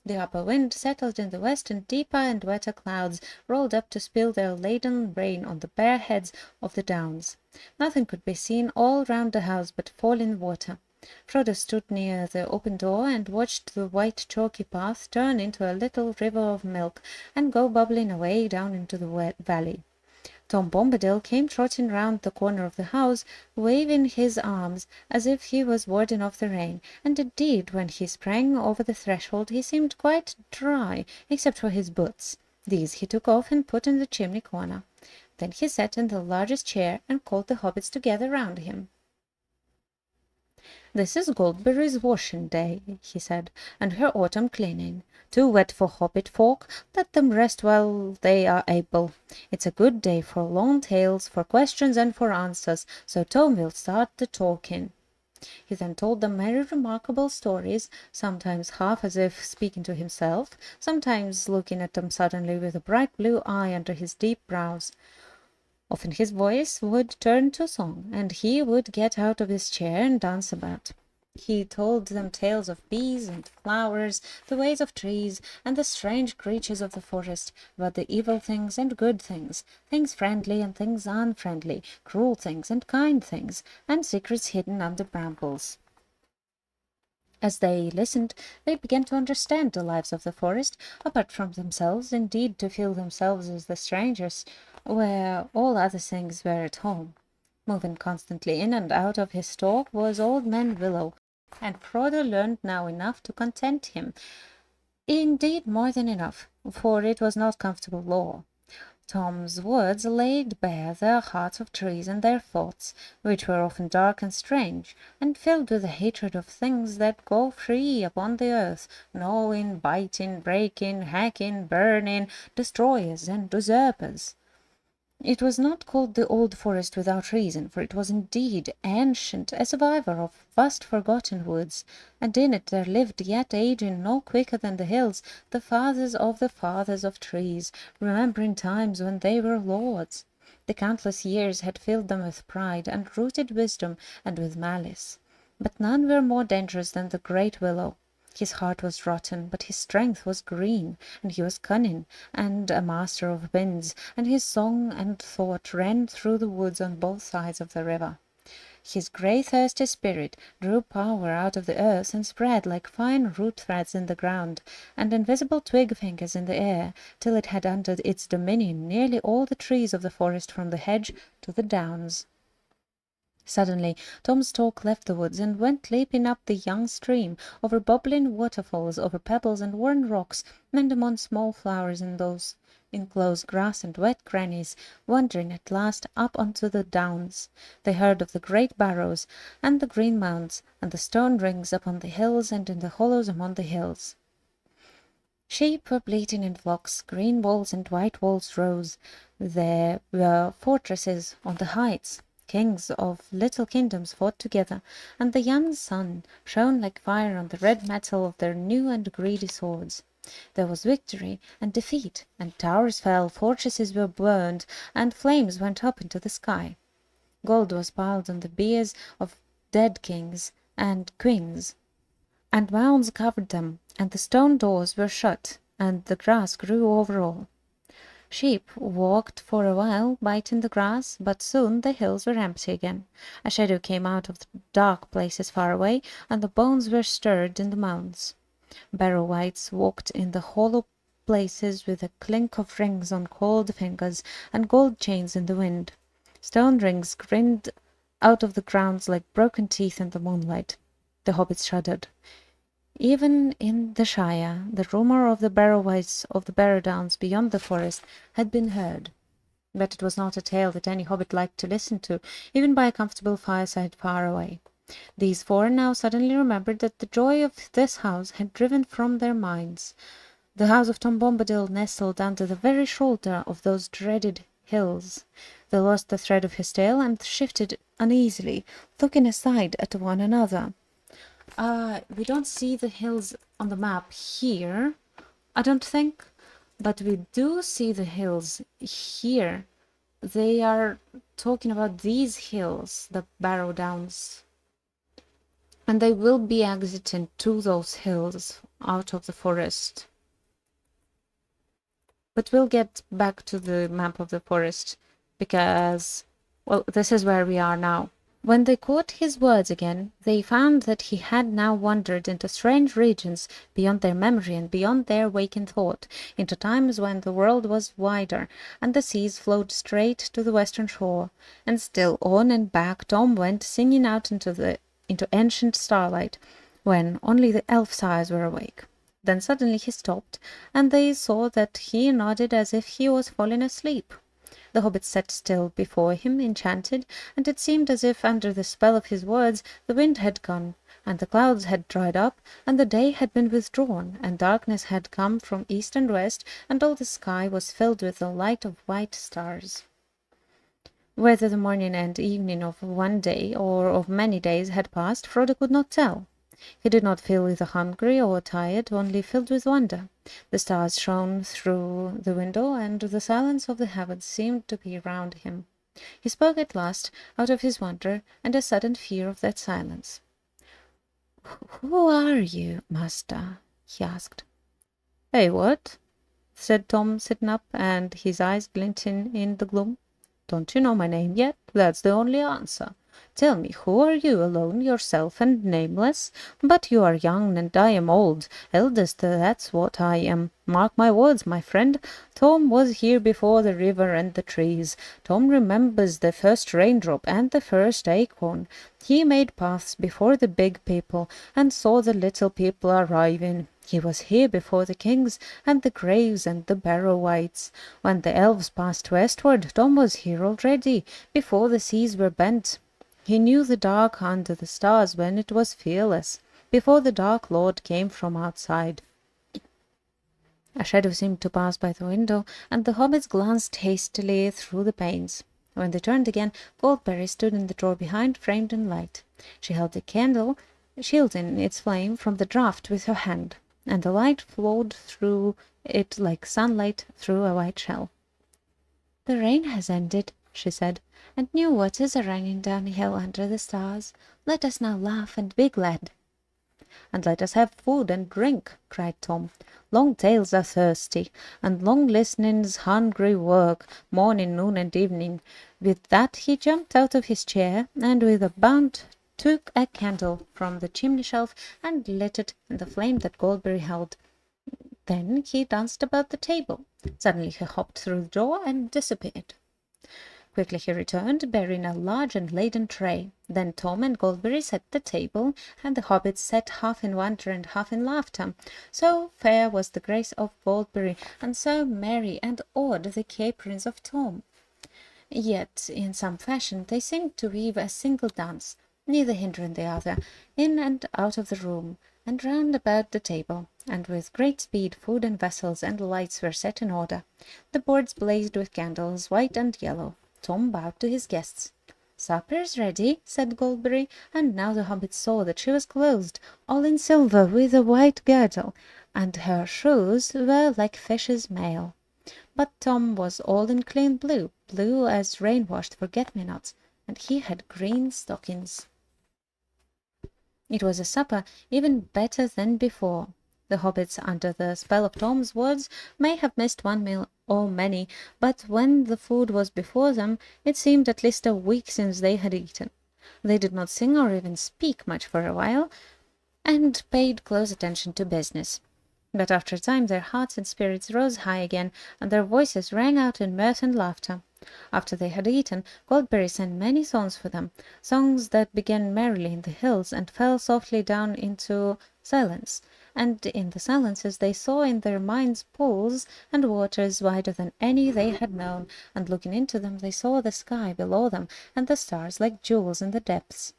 The upper wind settled in the west, and deeper and wetter clouds rolled up to spill their laden rain on the bare heads of the downs. Nothing could be seen all round the house but falling water. Frodo stood near the open door and watched the white chalky path turn into a little river of milk and go bubbling away down into the valley. Tom Bombadil came trotting round the corner of the house, waving his arms as if he was warding off the rain, and indeed when he sprang over the threshold he seemed quite dry, except for his boots. These he took off and put in the chimney corner. Then he sat in the largest chair and called the hobbits to gather round him. "This is Goldberry's washing day," he said, "and her autumn cleaning. Too wet for hobbit folk. Let them rest while they are able. It's a good day for long tales, for questions and for answers, so Tom will start the talking." He then told them very remarkable stories, sometimes half as if speaking to himself, sometimes looking at them suddenly with a bright blue eye under his deep brows. Often his voice would turn to song, and he would get out of his chair and dance about. He told them tales of bees and flowers, the ways of trees, and the strange creatures of the forest, about the evil things and good things, things friendly and things unfriendly, cruel things and kind things, and secrets hidden under brambles. As they listened, they began to understand the lives of the forest, apart from themselves, indeed to feel themselves as the strangers, where all other things were at home. Moving constantly in and out of his talk was Old Man Willow, and Frodo learned now enough to content him, indeed more than enough, for it was not comfortable lore. Tom's words laid bare the hearts of trees and their thoughts, which were often dark and strange, and filled with the hatred of things that go free upon the earth, gnawing, biting, breaking, hacking, burning, destroyers and usurpers. It was not called the Old Forest without reason, for it was indeed ancient, a survivor of vast forgotten woods, and in it there lived, yet aging no quicker than the hills, the fathers of trees, remembering times when they were lords. The countless years had filled them with pride, and rooted wisdom, and with malice. But none were more dangerous than the great willow. His heart was rotten, but his strength was green, and he was cunning, and a master of winds, and his song and thought ran through the woods on both sides of the river. His grey thirsty spirit drew power out of the earth and spread like fine root threads in the ground, and invisible twig fingers in the air, till it had under its dominion nearly all the trees of the forest from the hedge to the downs. Suddenly Tom's talk left the woods and went leaping up the young stream, over bubbling waterfalls, over pebbles and worn rocks, and among small flowers in those enclosed grass and wet crannies, wandering at last up onto the downs. They heard of the great barrows, and the green mounds, and the stone rings upon the hills and in the hollows among the hills. Sheep were bleating in flocks, green walls and white walls rose. There were fortresses on the heights. Kings of little kingdoms fought together, and the young sun shone like fire on the red metal of their new and greedy swords. There was victory and defeat, and towers fell, fortresses were burned, and flames went up into the sky. Gold was piled on the biers of dead kings and queens, and mounds covered them, and the stone doors were shut, and the grass grew over all. Sheep walked for a while, biting the grass, but soon the hills were empty again. A shadow came out of the dark places far away, and the bones were stirred in the mounds. Barrow-wights walked in the hollow places with a clink of rings on cold fingers, and gold chains in the wind. Stone rings grinned out of the ground like broken teeth in the moonlight. The hobbits shuddered. Even in the Shire, the rumour of the Barrow-wights of the Barrow Downs beyond the forest had been heard, but it was not a tale that any hobbit liked to listen to, even by a comfortable fireside far away. These four now suddenly remembered that the joy of this house had driven from their minds. The house of Tom Bombadil nestled under the very shoulder of those dreaded hills. They lost the thread of his tale and shifted uneasily, looking aside at one another. We don't see the hills on the map here, I don't think, but we do see the hills here. They are talking about these hills, the Barrow Downs, and they will be exiting to those hills out of the forest. But we'll get back to the map of the forest because, well, this is where we are now. When they caught his words again, they found that he had now wandered into strange regions beyond their memory and beyond their waking thought, into times when the world was wider, and the seas flowed straight to the western shore. And still on and back Tom went, singing out into ancient starlight, when only the elf's eyes were awake. Then suddenly he stopped, and they saw that he nodded as if he was falling asleep. The hobbit sat still before him, enchanted, and it seemed as if under the spell of his words the wind had gone, and the clouds had dried up, and the day had been withdrawn, and darkness had come from east and west, and all the sky was filled with the light of white stars. Whether the morning and evening of one day or of many days had passed, Frodo could not tell. He did not feel either hungry or tired, only filled with wonder. The stars shone through the window, and the silence of the heavens seemed to be round him. He spoke at last, out of his wonder and a sudden fear of that silence. "Who are you, master?" he asked. "Eh, what?" said Tom, sitting up, and his eyes glinting in the gloom. "Don't you know my name yet? That's the only answer. Tell me, who are you, alone, yourself, and nameless? But you are young, and I am old. Eldest, that's what I am. Mark my words, my friend. Tom was here before the river and the trees. Tom remembers the first raindrop and the first acorn. He made paths before the big people, and saw the little people arriving. He was here before the kings and the graves and the Barrow-wights. When the elves passed westward, Tom was here already, before the seas were bent. He knew the dark under the stars when it was fearless, before the Dark Lord came from outside." A shadow seemed to pass by the window, and the hobbits glanced hastily through the panes. When they turned again, Goldberry stood in the door behind, framed in light. She held a candle, shielding its flame from the draught with her hand, and the light flowed through it like sunlight through a white shell. "The rain has ended," she said, "and new waters are running downhill under the stars. Let us now laugh and be glad." "And let us have food and drink," cried Tom. "Long tales are thirsty, and long listening's hungry work, morning, noon, and evening." With that he jumped out of his chair, and with a bound took a candle from the chimney shelf and lit it in the flame that Goldberry held. Then he danced about the table. Suddenly he hopped through the door and disappeared. Quickly he returned, bearing a large and laden tray. Then Tom and Goldberry set the table, and the hobbits sat half in wonder and half in laughter. So fair was the grace of Goldberry, and so merry and odd the caperings of Tom. Yet in some fashion they seemed to weave a single dance, neither hindering the other, in and out of the room, and round about the table, and with great speed food and vessels and lights were set in order. The boards blazed with candles, white and yellow. Tom bowed to his guests. "Supper's ready," said Goldberry, and now the hobbits saw that she was clothed, all in silver, with a white girdle, and her shoes were like fish's mail. But Tom was all in clean blue, blue as rain-washed forget-me-nots, and he had green stockings. It was a supper even better than before. The hobbits, under the spell of Tom's words, may have missed one meal or many, but when the food was before them, it seemed at least a week since they had eaten. They did not sing or even speak much for a while, and paid close attention to business. But after a time their hearts and spirits rose high again, and their voices rang out in mirth and laughter. After they had eaten, Goldberry sang many songs for them, songs that began merrily in the hills and fell softly down into silence, and in the silences they saw in their minds pools and waters wider than any they had known, and looking into them they saw the sky below them and the stars like jewels in the depths.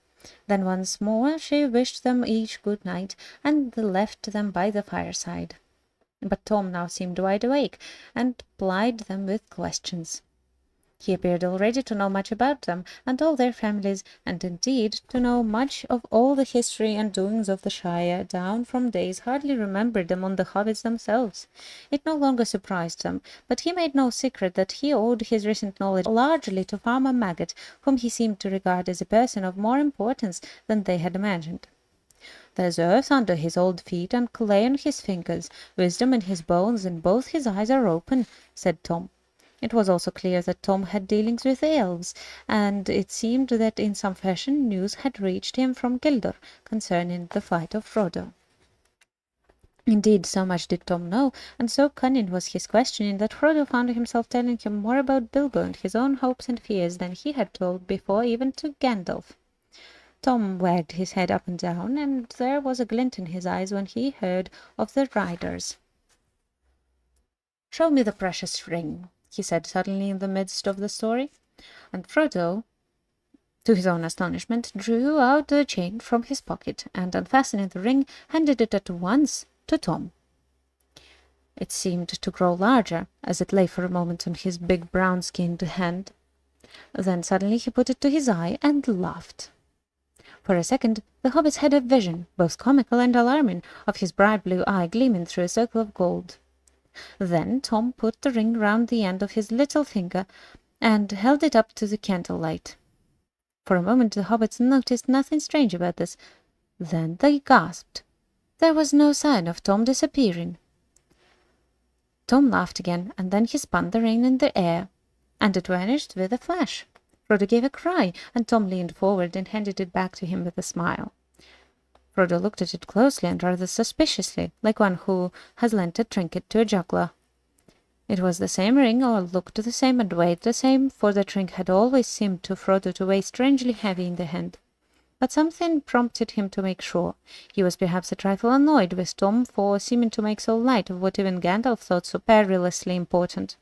Then once more she wished them each good night, and left them by the fireside. But Tom now seemed wide awake, and plied them with questions. He appeared already to know much about them and all their families, and indeed to know much of all the history and doings of the Shire, down from days hardly remembered among the hobbits themselves. It no longer surprised them, but he made no secret that he owed his recent knowledge largely to Farmer Maggot, whom he seemed to regard as a person of more importance than they had imagined. "There's earth under his old feet and clay on his fingers, wisdom in his bones, and both his eyes are open," said Tom. It was also clear that Tom had dealings with the elves, and it seemed that in some fashion news had reached him from Gildor concerning the flight of Frodo. Indeed, so much did Tom know, and so cunning was his questioning, that Frodo found himself telling him more about Bilbo and his own hopes and fears than he had told before even to Gandalf. Tom wagged his head up and down, and there was a glint in his eyes when he heard of the riders. "Show me the precious ring," he said suddenly in the midst of the story, and Frodo, to his own astonishment, drew out the chain from his pocket, and unfastening the ring, handed it at once to Tom. It seemed to grow larger as it lay for a moment on his big brown-skinned hand. Then suddenly he put it to his eye and laughed. For a second the hobbits had a vision, both comical and alarming, of his bright blue eye gleaming through a circle of gold. Then Tom put the ring round the end of his little finger and held it up to the candlelight. For a moment the hobbits noticed nothing strange about this. Then they gasped. There was no sign of Tom disappearing. Tom laughed again, and then he spun the ring in the air, and it vanished with a flash. Frodo gave a cry, and Tom leaned forward and handed it back to him with a smile. Frodo looked at it closely and rather suspiciously, like one who has lent a trinket to a juggler. It was the same ring, or looked the same and weighed the same, for the ring had always seemed to Frodo to weigh strangely heavy in the hand. But something prompted him to make sure. He was perhaps a trifle annoyed with Tom for seeming to make so light of what even Gandalf thought so perilously important.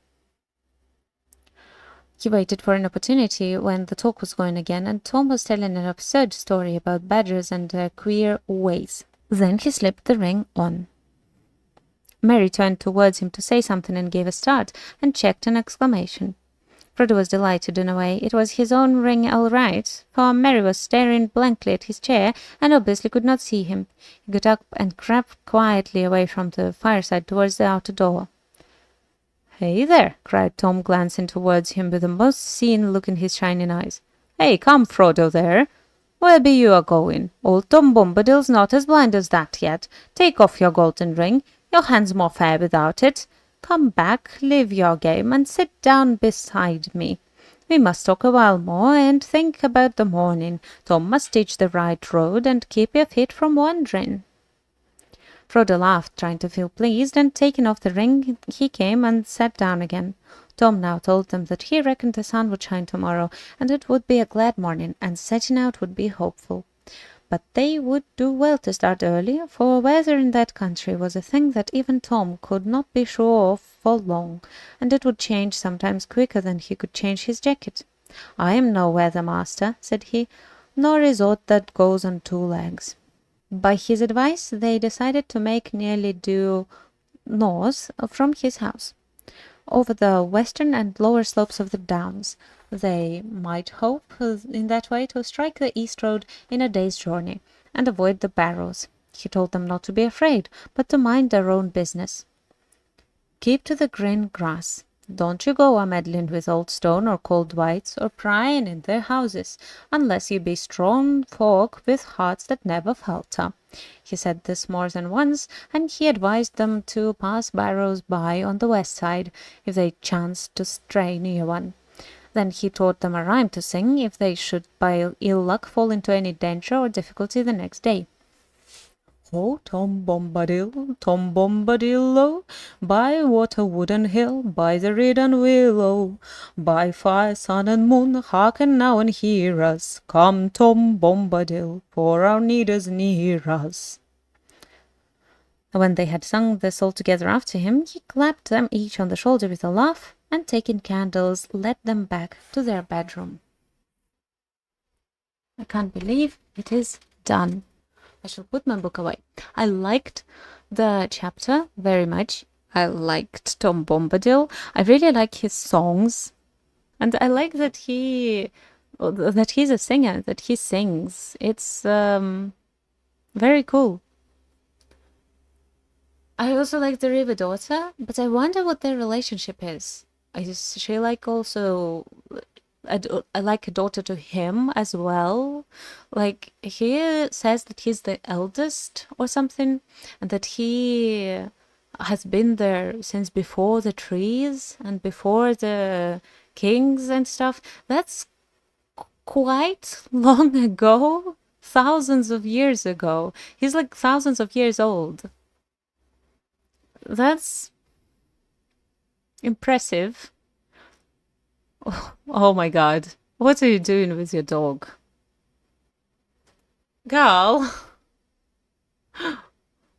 He waited for an opportunity when the talk was going again, and Tom was telling an absurd story about badgers and their queer ways. Then he slipped the ring on. Merry turned towards him to say something and gave a start, and checked an exclamation. Frodo was delighted in a way. It was his own ring all right, for Merry was staring blankly at his chair and obviously could not see him. He got up and crept quietly away from the fireside towards the outer door. "Hey there!" cried Tom, glancing towards him with the most seeing look in his shining eyes. "Hey, come, Frodo, there! Where be you a-going? Old Tom Bombadil's not as blind as that yet. Take off your golden ring. Your hand's more fair without it. Come back, leave your game, and sit down beside me. We must talk a while more, and think about the morning. Tom must teach the right road, and keep your feet from wandering." Frodo laughed, trying to feel pleased, and taking off the ring he came and sat down again. Tom now told them that he reckoned the sun would shine tomorrow, and it would be a glad morning, and setting out would be hopeful. But they would do well to start early, for weather in that country was a thing that even Tom could not be sure of for long, and it would change sometimes quicker than he could change his jacket. "I am no weather master," said he, "nor is aught that goes on two legs." By his advice they decided to make nearly due north from his house, over the western and lower slopes of the downs. They might hope in that way to strike the east road in a day's journey, and avoid the barrows. He told them not to be afraid, but to mind their own business. "Keep to the green grass. Don't you go a-meddling with old stone or cold wights, or prying in their houses, unless you be strong folk with hearts that never falter." He said this more than once, and he advised them to pass barrows by on the west side, if they chanced to stray near one. Then he taught them a rhyme to sing, if they should by ill luck fall into any danger or difficulty the next day. "Oh, Tom Bombadil, oh, by water, wood, and hill, by the reed and willow, by fire, sun, and moon, hearken now and hear us. Come, Tom Bombadil, for our need is near us." When they had sung this all together after him, he clapped them each on the shoulder with a laugh, and taking candles, led them back to their bedroom. I can't believe it is done. I shall put my book away. I liked the chapter very much. I liked Tom Bombadil. I really like his songs. And I like that he's a singer, that he sings. It's very cool. I also like the River daughter, but I wonder what their relationship is. Is she like also like a daughter to him as well? Like, he says that he's the eldest or something, and that he has been there since before the trees and before the kings and stuff. That's quite long ago, thousands of years ago. He's like thousands of years old. That's impressive. Oh my god. What are you doing with your dog? Girl,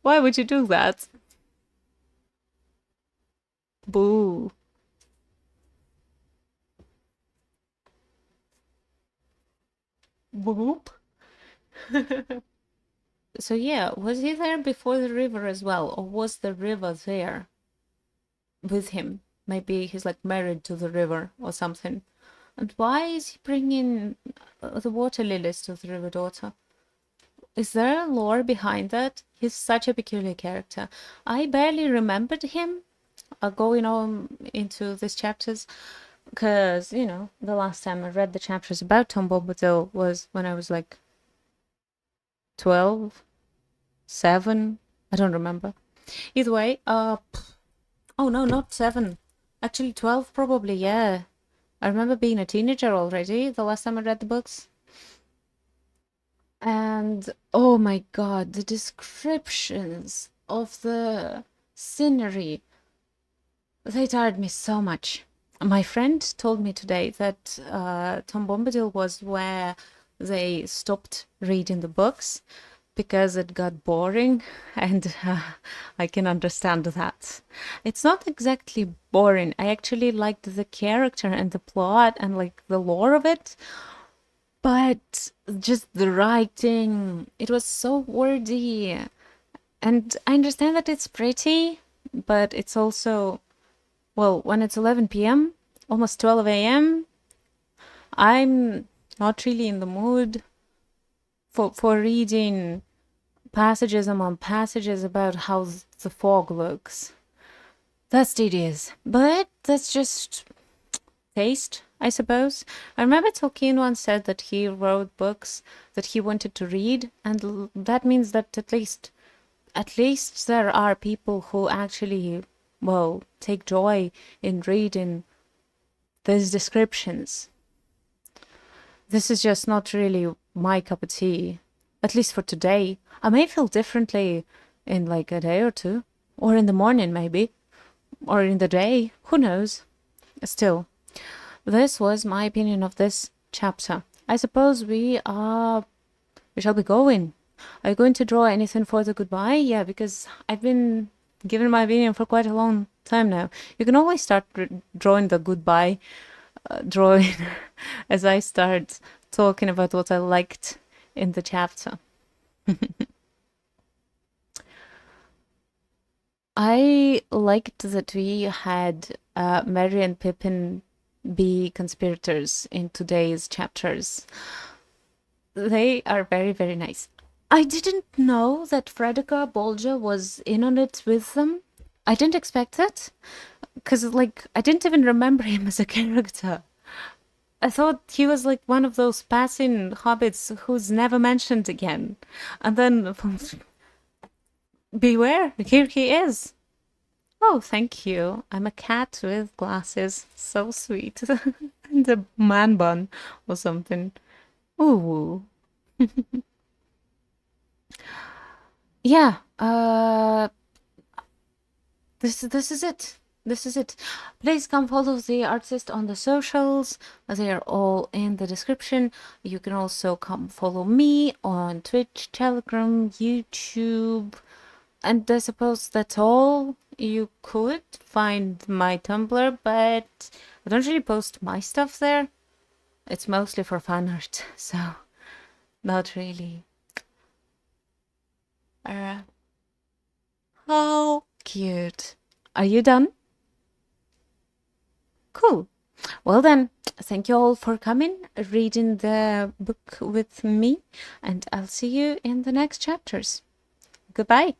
why would you do that? Boo. Boop. So yeah, was he there before the river as well, or was the river there with him? Maybe he's like married to the river or something. And why is he bringing the water lilies to the river daughter? Is there a lore behind that? He's such a peculiar character. I barely remembered him going on into these chapters because, you know, the last time I read the chapters about Tom Bombadil was when I was like 12, 7, I don't remember. Either way, oh no, not 7. Actually 12 probably, yeah. I remember being a teenager already the last time I read the books. And oh my god, the descriptions of the scenery, they tired me so much. My friend told me today that Tom Bombadil was where they stopped reading the books because it got boring, and I can understand that. It's not exactly boring. I actually liked the character and the plot and like the lore of it, but just the writing, it was so wordy. And I understand that it's pretty, but it's also, well, when it's 11 p.m., almost 12 a.m., I'm not really in the mood for reading passages among passages about how the fog looks. That's tedious, but that's just taste, I suppose. I remember Tolkien once said that he wrote books that he wanted to read, and that means that at least there are people who actually, well, take joy in reading these descriptions. This is just not really my cup of tea, at least for today. I may feel differently in like a day or two, or in the morning maybe, or in the day, who knows. Still, this was my opinion of this chapter. I suppose we shall be going. Are you going to draw anything for the goodbye? Yeah, because I've been giving my opinion for quite a long time now. You can always start drawing the goodbye drawing as I start talking about what I liked in the chapter. I liked that we had Merry and Pippin be conspirators in today's chapters. They are very, very nice. I didn't know that Frederica Bolger was in on it with them. I didn't expect it, because, like, I didn't even remember him as a character. I thought he was like one of those passing hobbits who's never mentioned again. And then, beware, here he is. Oh, thank you. I'm a cat with glasses. So sweet. And a man bun or something. Ooh. Yeah, this is it. This is it. Please come follow the artist on the socials. They are all in the description. You can also come follow me on Twitch, Telegram, YouTube, and I suppose that's all. You could find my Tumblr, but I don't really post my stuff there. It's mostly for fan art, so not really. How cute. Are you done? Cool. Well then, thank you all for coming, reading the book with me, and I'll see you in the next chapters. Goodbye.